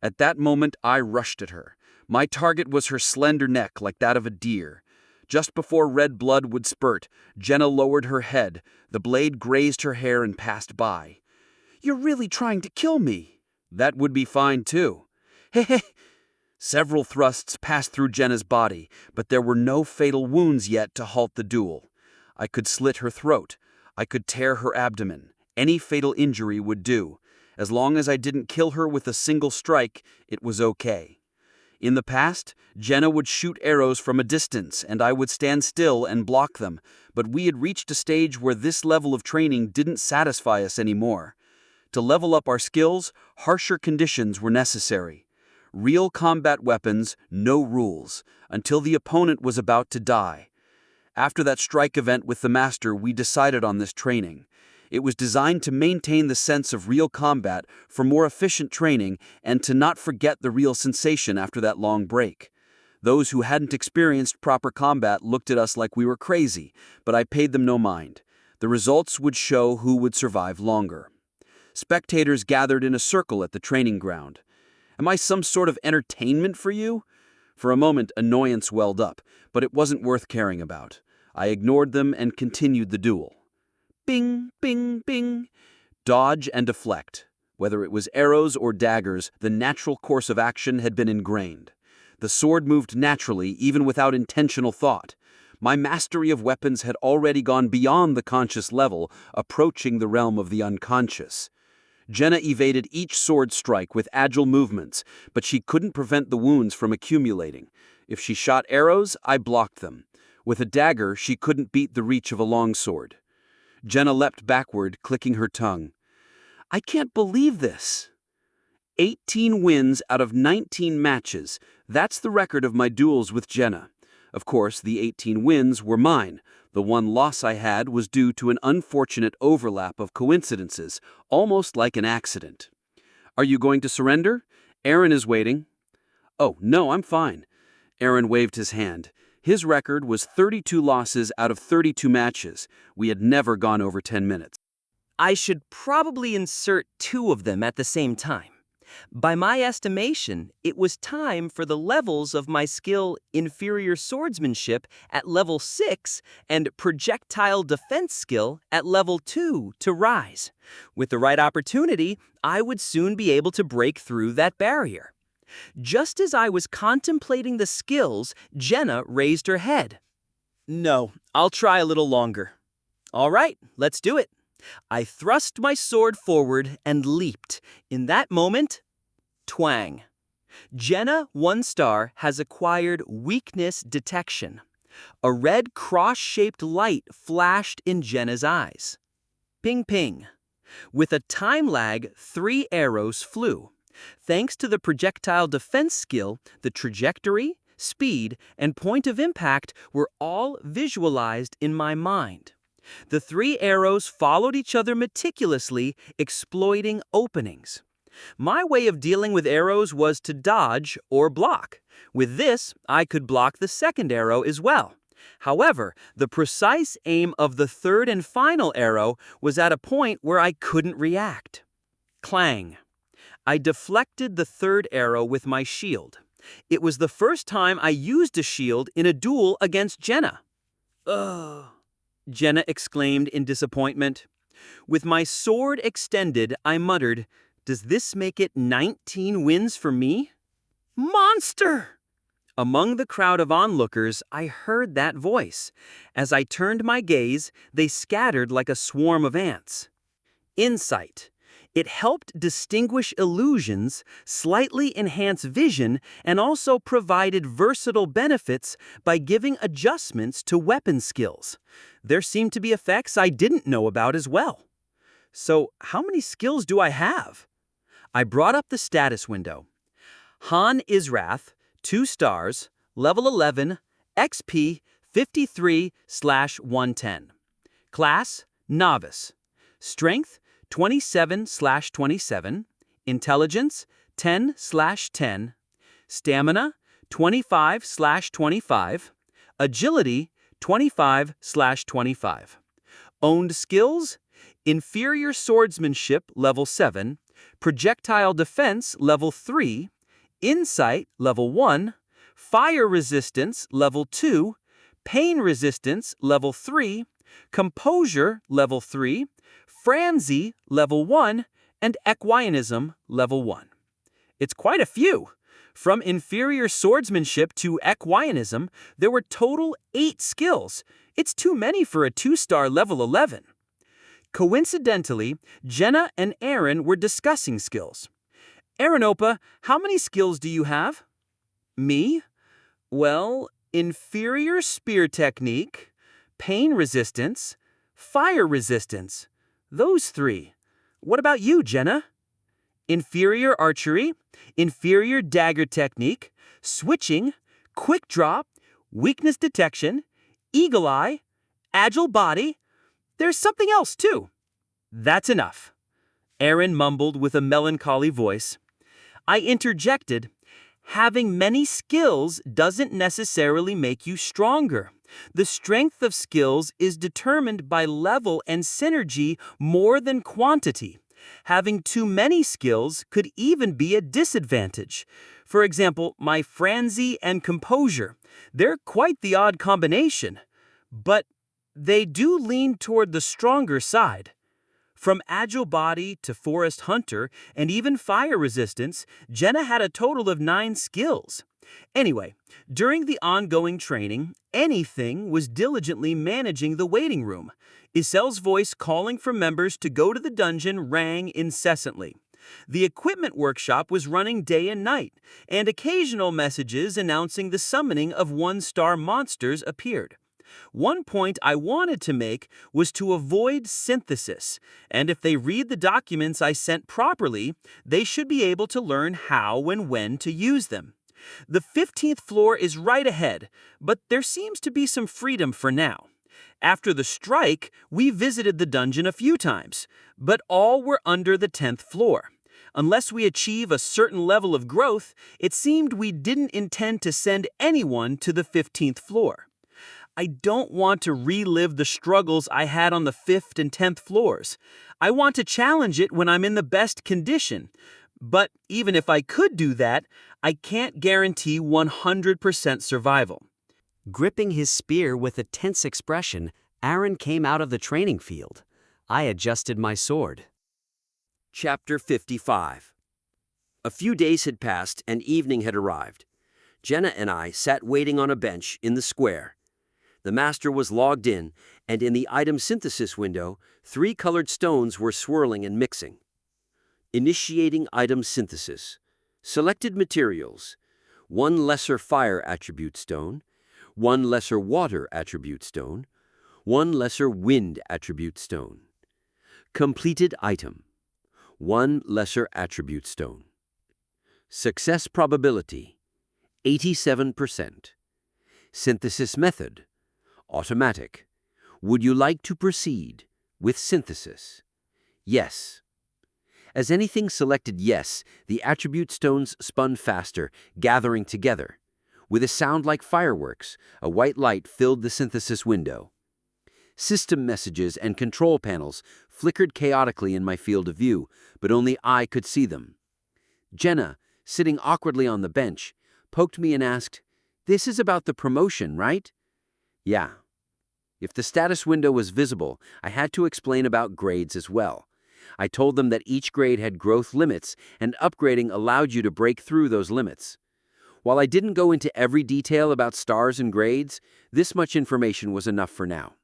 At that moment, I rushed at her. My target was her slender neck like that of a deer. Just before red blood would spurt, Jenna lowered her head. The blade grazed her hair and passed by. "You're really trying to kill me." "That would be fine, too." "Heh." Several thrusts passed through Jenna's body, but there were no fatal wounds yet to halt the duel. I could slit her throat. I could tear her abdomen. Any fatal injury would do. As long as I didn't kill her with a single strike, it was okay. In the past, Jenna would shoot arrows from a distance, and I would stand still and block them, but we had reached a stage where this level of training didn't satisfy us anymore. To level up our skills, harsher conditions were necessary. Real combat weapons, no rules, until the opponent was about to die. After that strike event with the Master, we decided on this training. It was designed to maintain the sense of real combat for more efficient training and to not forget the real sensation after that long break. Those who hadn't experienced proper combat looked at us like we were crazy, but I paid them no mind. The results would show who would survive longer. Spectators gathered in a circle at the training ground. "Am I some sort of entertainment for you?" For a moment, annoyance welled up, but it wasn't worth caring about. I ignored them and continued the duel. Bing, bing, bing. Dodge and deflect. Whether it was arrows or daggers, the natural course of action had been ingrained. The sword moved naturally, even without intentional thought. My mastery of weapons had already gone beyond the conscious level, approaching the realm of the unconscious. Jenna evaded each sword strike with agile movements, but she couldn't prevent the wounds from accumulating. If she shot arrows, I blocked them. With a dagger, she couldn't beat the reach of a longsword. Jenna leapt backward, clicking her tongue. "I can't believe this." 18 wins out of 19 matches. That's the record of my duels with Jenna. Of course, the 18 wins were mine. The one loss I had was due to an unfortunate overlap of coincidences, almost like an accident. "Are you going to surrender? Aaron is waiting." "Oh, no, I'm fine." Aaron waved his hand. His record was 32 losses out of 32 matches. We had never gone over 10 minutes. I should probably insert 2 of them at the same time. By my estimation, it was time for the levels of my skill inferior swordsmanship at level 6 and projectile defense skill at level 2 to rise. With the right opportunity, I would soon be able to break through that barrier. Just as I was contemplating the skills, Jenna raised her head. "No, I'll try a little longer." "All right, let's do it." I thrust my sword forward and leaped. In that moment, twang. Jenna 1 star has acquired weakness detection. A red cross-shaped light flashed in Jenna's eyes. Ping ping. With a time lag, 3 arrows flew. Thanks to the projectile defense skill, the trajectory, speed, and point of impact were all visualized in my mind. The 3 arrows followed each other meticulously, exploiting openings. My way of dealing with arrows was to dodge or block. With this, I could block the second arrow as well. However, the precise aim of the third and final arrow was at a point where I couldn't react. Clang. I deflected the third arrow with my shield. It was the first time I used a shield in a duel against Jenna. "Ugh," Jenna exclaimed in disappointment. With my sword extended, I muttered, "Does this make it 19 wins for me?" "Monster!" Among the crowd of onlookers, I heard that voice. As I turned my gaze, they scattered like a swarm of ants. Insight. It helped distinguish illusions, slightly enhance vision, and also provided versatile benefits by giving adjustments to weapon skills. There seemed to be effects I didn't know about as well. So, how many skills do I have? I brought up the status window. Han Israth, 2 stars, level 11, XP 53/110. Class, Novice. Strength, 27/27, Intelligence 10/10, Stamina 25/25, Agility 25/25. Owned skills: Inferior Swordsmanship level 7, Projectile Defense level 3, Insight level 1, Fire Resistance level 2, pain resistance, level 3, composure, level 3, frenzy, level 1, and equionism, level 1. It's quite a few. From inferior swordsmanship to equionism, there were total 8 skills. It's too many for a 2-star level 11. Coincidentally, Jenna and Aaron were discussing skills. Aaronopa, how many skills do you have? Me? Well, inferior spear technique, pain resistance, fire resistance. Those 3. What about you, Jenna? Inferior archery, inferior dagger technique, switching, quick drop, weakness detection, eagle eye, agile body. There's something else, too. That's enough. Aaron mumbled with a melancholy voice. I interjected, having many skills doesn't necessarily make you stronger. The strength of skills is determined by level and synergy more than quantity. Having too many skills could even be a disadvantage. For example, my frenzy and composure. They're quite the odd combination. But they do lean toward the stronger side. From agile body to forest hunter and even fire resistance, Jenna had a total of 9 skills. Anyway, during the ongoing training, Anything was diligently managing the waiting room. Isel's voice calling for members to go to the dungeon rang incessantly. The equipment workshop was running day and night, and occasional messages announcing the summoning of one-star monsters appeared. One point I wanted to make was to avoid synthesis, and if they read the documents I sent properly, they should be able to learn how and when to use them. The 15th floor is right ahead, but there seems to be some freedom for now. After the strike, we visited the dungeon a few times, but all were under the 10th floor. Unless we achieve a certain level of growth, it seemed we didn't intend to send anyone to the 15th floor. I don't want to relive the struggles I had on the 5th and 10th floors. I want to challenge it when I'm in the best condition. But even if I could do that, I can't guarantee 100% survival. Gripping his spear with a tense expression, Aaron came out of the training field. I adjusted my sword. Chapter 55. A few days had passed and evening had arrived. Jenna and I sat waiting on a bench in the square. The master was logged in, and in the item synthesis window, 3 colored stones were swirling and mixing. Initiating item synthesis. Selected materials: 1 lesser fire attribute stone, 1 lesser water attribute stone, 1 lesser wind attribute stone. Completed item: 1 lesser attribute stone. Success probability: 87%. Synthesis method: automatic. Would you like to proceed with synthesis? Yes. As anything selected yes, the attribute stones spun faster, gathering together. With a sound like fireworks, a white light filled the synthesis window. System messages and control panels flickered chaotically in my field of view, but only I could see them. Jenna, sitting awkwardly on the bench, poked me and asked, "This is about the promotion, right?" "Yeah." If the status window was visible, I had to explain about grades as well. I told them that each grade had growth limits, and upgrading allowed you to break through those limits. While I didn't go into every detail about stars and grades, this much information was enough for now.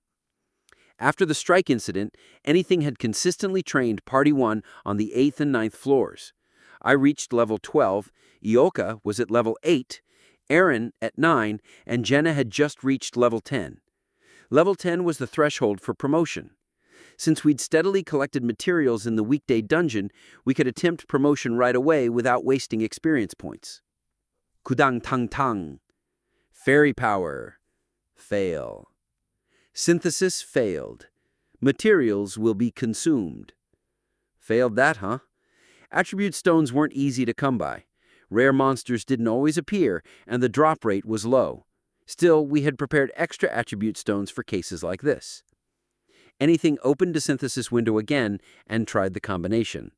After the strike incident, Anything had consistently trained Party 1 on the 8th and 9th floors. I reached level 12, Ioka was at level 8, Aaron at 9, and Jenna had just reached level 10. Level 10 was the threshold for promotion. Since we'd steadily collected materials in the weekday dungeon, we could attempt promotion right away without wasting experience points. Kudang tang tang. Fairy power. Fail. Synthesis failed. Materials will be consumed. Failed that, huh? Attribute stones weren't easy to come by. Rare monsters didn't always appear, and the drop rate was low. Still, we had prepared extra attribute stones for cases like this. Anything opened a synthesis window again and tried the combination.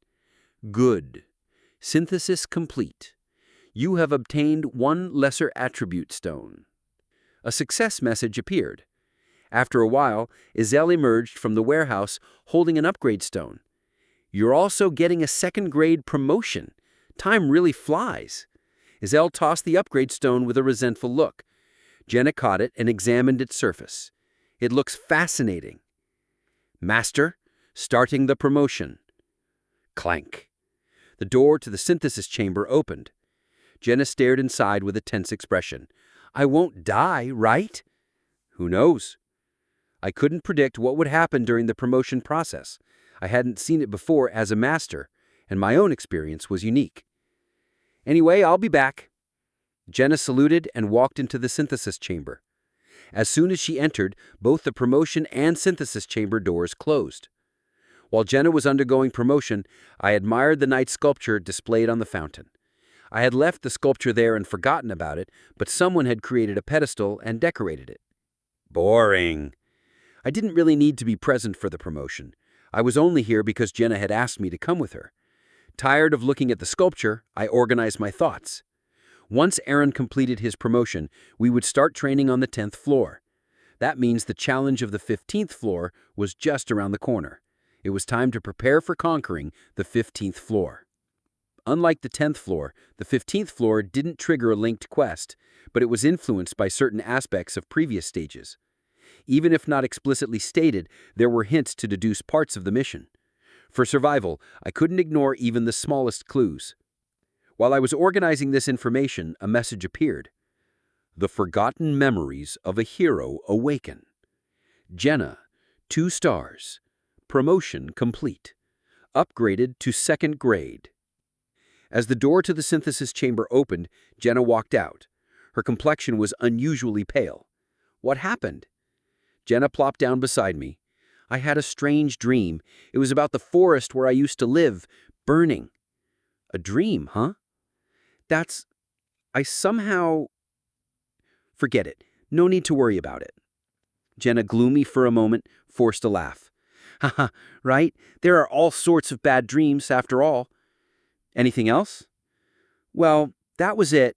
Good. Synthesis complete. You have obtained 1 lesser attribute stone. A success message appeared. After a while, Izel emerged from the warehouse holding an upgrade stone. "You're also getting a second-grade promotion. Time really flies." Izel tossed the upgrade stone with a resentful look. Jenna caught it and examined its surface. "It looks fascinating." "Master, starting the promotion." Clank. The door to the synthesis chamber opened. Jenna stared inside with a tense expression. "I won't die, right?" "Who knows?" I couldn't predict what would happen during the promotion process. I hadn't seen it before as a master, and my own experience was unique. "Anyway, I'll be back." Jenna saluted and walked into the synthesis chamber. As soon as she entered, both the promotion and synthesis chamber doors closed. While Jenna was undergoing promotion, I admired the night sculpture displayed on the fountain. I had left the sculpture there and forgotten about it, but someone had created a pedestal and decorated it. Boring. I didn't really need to be present for the promotion. I was only here because Jenna had asked me to come with her. Tired of looking at the sculpture, I organized my thoughts. Once Aaron completed his promotion, we would start training on the 10th floor. That means the challenge of the 15th floor was just around the corner. It was time to prepare for conquering the 15th floor. Unlike the 10th floor, the 15th floor didn't trigger a linked quest, but it was influenced by certain aspects of previous stages. Even if not explicitly stated, there were hints to deduce parts of the mission. For survival, I couldn't ignore even the smallest clues. While I was organizing this information, a message appeared. "The forgotten memories of a hero awaken. Jenna, 2 stars. Promotion complete. Upgraded to 2nd grade." As the door to the synthesis chamber opened, Jenna walked out. Her complexion was unusually pale. "What happened?" Jenna plopped down beside me. "I had a strange dream. It was about the forest where I used to live, burning." "A dream, huh?" I somehow... Forget it. No need to worry about it." Jenna, gloomy for a moment, forced a laugh. "Haha, right? There are all sorts of bad dreams, after all." "Anything else?" "Well, that was it.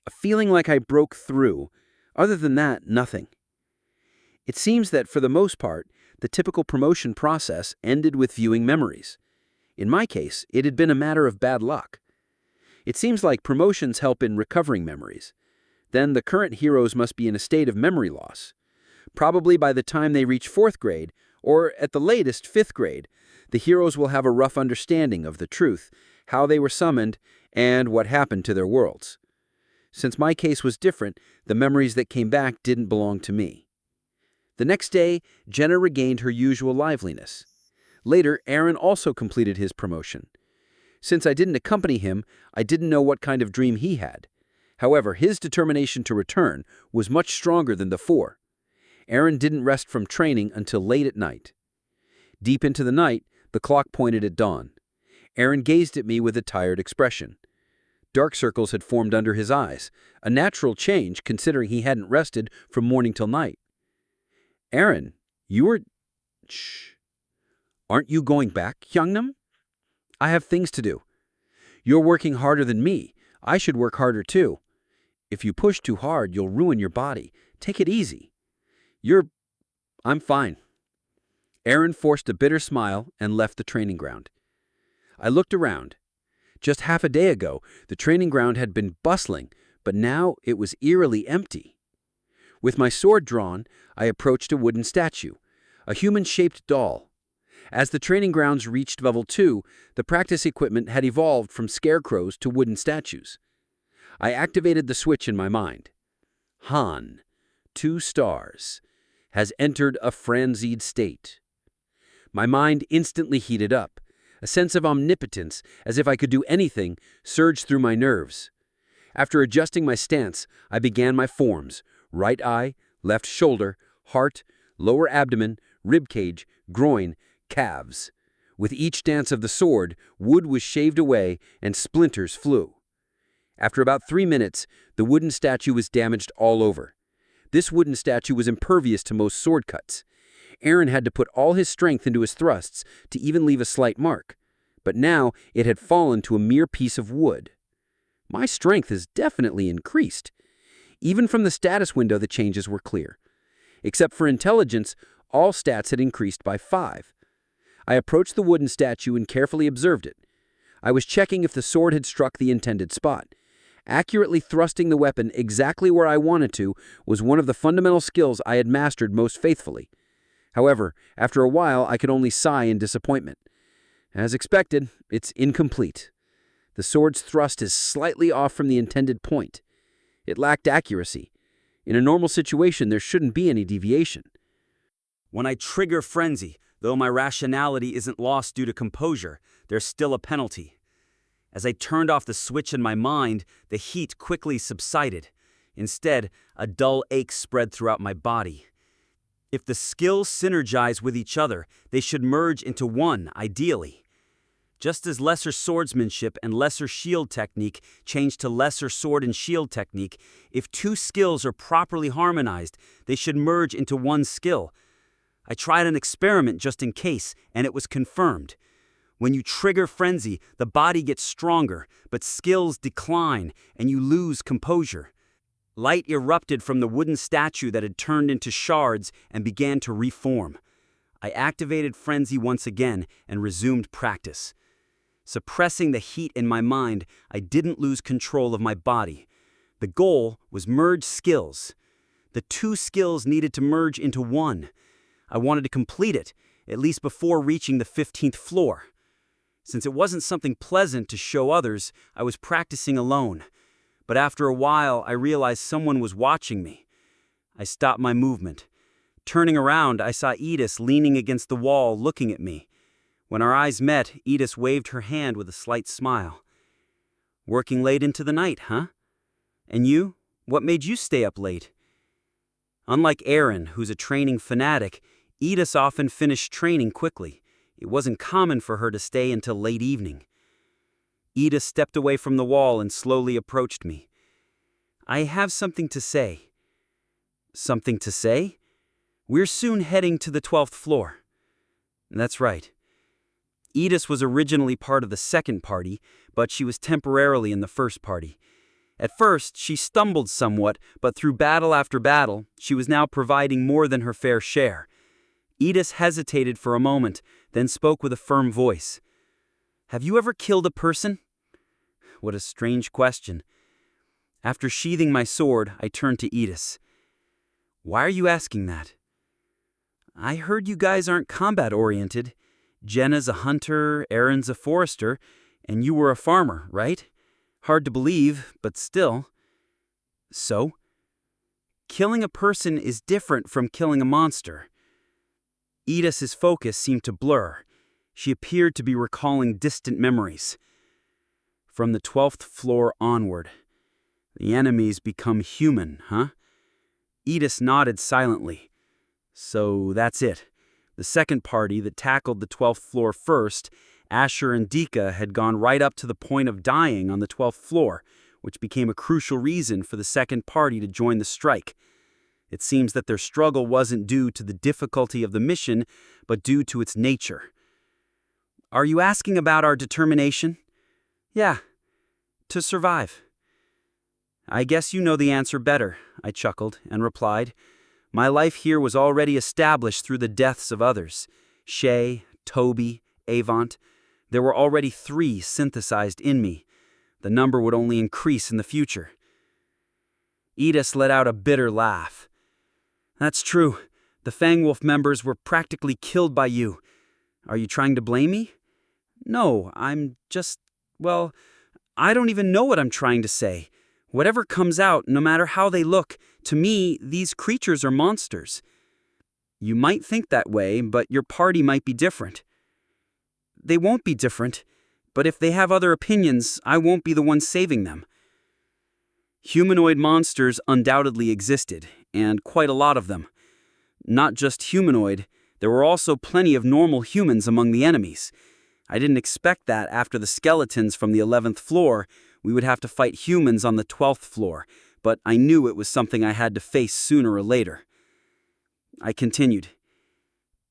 A feeling like I broke through. Other than that, nothing." It seems that, for the most part, the typical promotion process ended with viewing memories. In my case, it had been a matter of bad luck. It seems like promotions help in recovering memories. Then the current heroes must be in a state of memory loss. Probably by the time they reach 4th grade, or at the latest 5th grade, the heroes will have a rough understanding of the truth, how they were summoned, and what happened to their worlds. Since my case was different, the memories that came back didn't belong to me. The next day, Jenna regained her usual liveliness. Later, Aaron also completed his promotion. Since I didn't accompany him, I didn't know what kind of dream he had. However, his determination to return was much stronger than the 4. Aaron didn't rest from training until late at night. Deep into the night, the clock pointed at dawn. Aaron gazed at me with a tired expression. Dark circles had formed under his eyes, a natural change considering he hadn't rested from morning till night. "Aaron, you were... Shh. Aren't you going back, Youngnam?" "I have things to do." "You're working harder than me. I should work harder too." "If you push too hard, you'll ruin your body. Take it easy." I'm fine." Aaron forced a bitter smile and left the training ground. I looked around. Just half a day ago, the training ground had been bustling, but now it was eerily empty. With my sword drawn, I approached a wooden statue, a human-shaped doll. As the training grounds reached level 2, the practice equipment had evolved from scarecrows to wooden statues. I activated the switch in my mind. Han, 2 stars, has entered a frenzied state. My mind instantly heated up. A sense of omnipotence, as if I could do anything, surged through my nerves. After adjusting my stance, I began my forms: right eye, left shoulder, heart, lower abdomen, ribcage, groin, calves. With each dance of the sword, wood was shaved away and splinters flew. After about 3 minutes, the wooden statue was damaged all over. This wooden statue was impervious to most sword cuts. Aaron had to put all his strength into his thrusts to even leave a slight mark. But now it had fallen to a mere piece of wood. My strength has definitely increased. Even from the status window, the changes were clear. Except for intelligence, all stats had increased by 5. I approached the wooden statue and carefully observed it. I was checking if the sword had struck the intended spot. Accurately thrusting the weapon exactly where I wanted to was one of the fundamental skills I had mastered most faithfully. However, after a while, I could only sigh in disappointment. As expected, it's incomplete. The sword's thrust is slightly off from the intended point. It lacked accuracy. In a normal situation, there shouldn't be any deviation. When I trigger frenzy, though my rationality isn't lost due to composure, there's still a penalty. As I turned off the switch in my mind, the heat quickly subsided. Instead, a dull ache spread throughout my body. If the skills synergize with each other, they should merge into one, ideally. Just as lesser swordsmanship and lesser shield technique change to lesser sword and shield technique, if two skills are properly harmonized, they should merge into one skill. I tried an experiment just in case, and it was confirmed. When you trigger frenzy, the body gets stronger, but skills decline, and you lose composure. Light erupted from the wooden statue that had turned into shards and began to reform. I activated frenzy once again and resumed practice. Suppressing the heat in my mind, I didn't lose control of my body. The goal was merge skills. The two skills needed to merge into one. I wanted to complete it, at least before reaching the 15th floor. Since it wasn't something pleasant to show others, I was practicing alone. But after a while, I realized someone was watching me. I stopped my movement. Turning around, I saw Edith leaning against the wall looking at me. When our eyes met, Edith waved her hand with a slight smile. "Working late into the night, huh? And you? What made you stay up late?" Unlike Aaron, who's a training fanatic, Edith often finished training quickly. It wasn't common for her to stay until late evening. Edith stepped away from the wall and slowly approached me. "I have something to say." "Something to say? We're soon heading to the 12th floor." "That's right." Edith was originally part of the second party, but she was temporarily in the first party. At first, she stumbled somewhat, but through battle after battle, she was now providing more than her fair share. Edith hesitated for a moment, then spoke with a firm voice. "Have you ever killed a person?" What a strange question. After sheathing my sword, I turned to Edith. "Why are you asking that?" "I heard you guys aren't combat-oriented. Jenna's a hunter, Aaron's a forester, and you were a farmer, right? Hard to believe, but still." "So?" "Killing a person is different from killing a monster." Edith's focus seemed to blur. She appeared to be recalling distant memories. "From the 12th floor onward. The enemies become human, huh?" Edith nodded silently. "So that's it. The second party that tackled the 12th floor first, Asher and Dika, had gone right up to the point of dying on the 12th floor, which became a crucial reason for the second party to join the strike. It seems that their struggle wasn't due to the difficulty of the mission, but due to its nature." "Are you asking about our determination?" "Yeah, to survive." "I guess you know the answer better," I chuckled and replied. "My life here was already established through the deaths of others. Shay, Toby, Avant. There were already 3 synthesized in me. The number would only increase in the future." Edith let out a bitter laugh. "That's true. The Fangwolf members were practically killed by you. Are you trying to blame me?" "No, I'm just... well, I don't even know what I'm trying to say. Whatever comes out, no matter how they look, to me, these creatures are monsters." "You might think that way, but your party might be different." "They won't be different, but if they have other opinions, I won't be the one saving them." Humanoid monsters undoubtedly existed, and quite a lot of them. Not just humanoid, there were also plenty of normal humans among the enemies. I didn't expect that after the skeletons from the 11th floor, we would have to fight humans on the 12th floor, but I knew it was something I had to face sooner or later. I continued.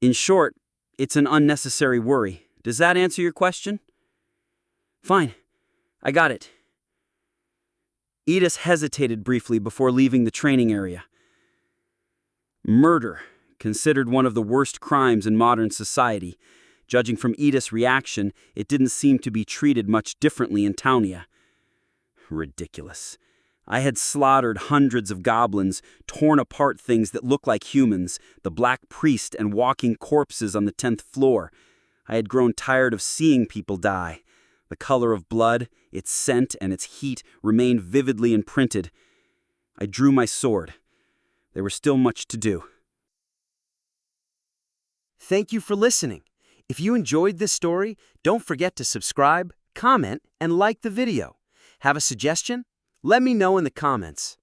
"In short, it's an unnecessary worry. Does that answer your question?" "Fine. I got it." Edith hesitated briefly before leaving the training area. Murder, considered one of the worst crimes in modern society. Judging from Edith's reaction, it didn't seem to be treated much differently in Townia. Ridiculous. I had slaughtered hundreds of goblins, torn apart things that looked like humans, the Black Priest and walking corpses on the 10th floor. I had grown tired of seeing people die. The color of blood, its scent, and its heat remained vividly imprinted. I drew my sword. There was still much to do. Thank you for listening. If you enjoyed this story, don't forget to subscribe, comment, and like the video. Have a suggestion? Let me know in the comments.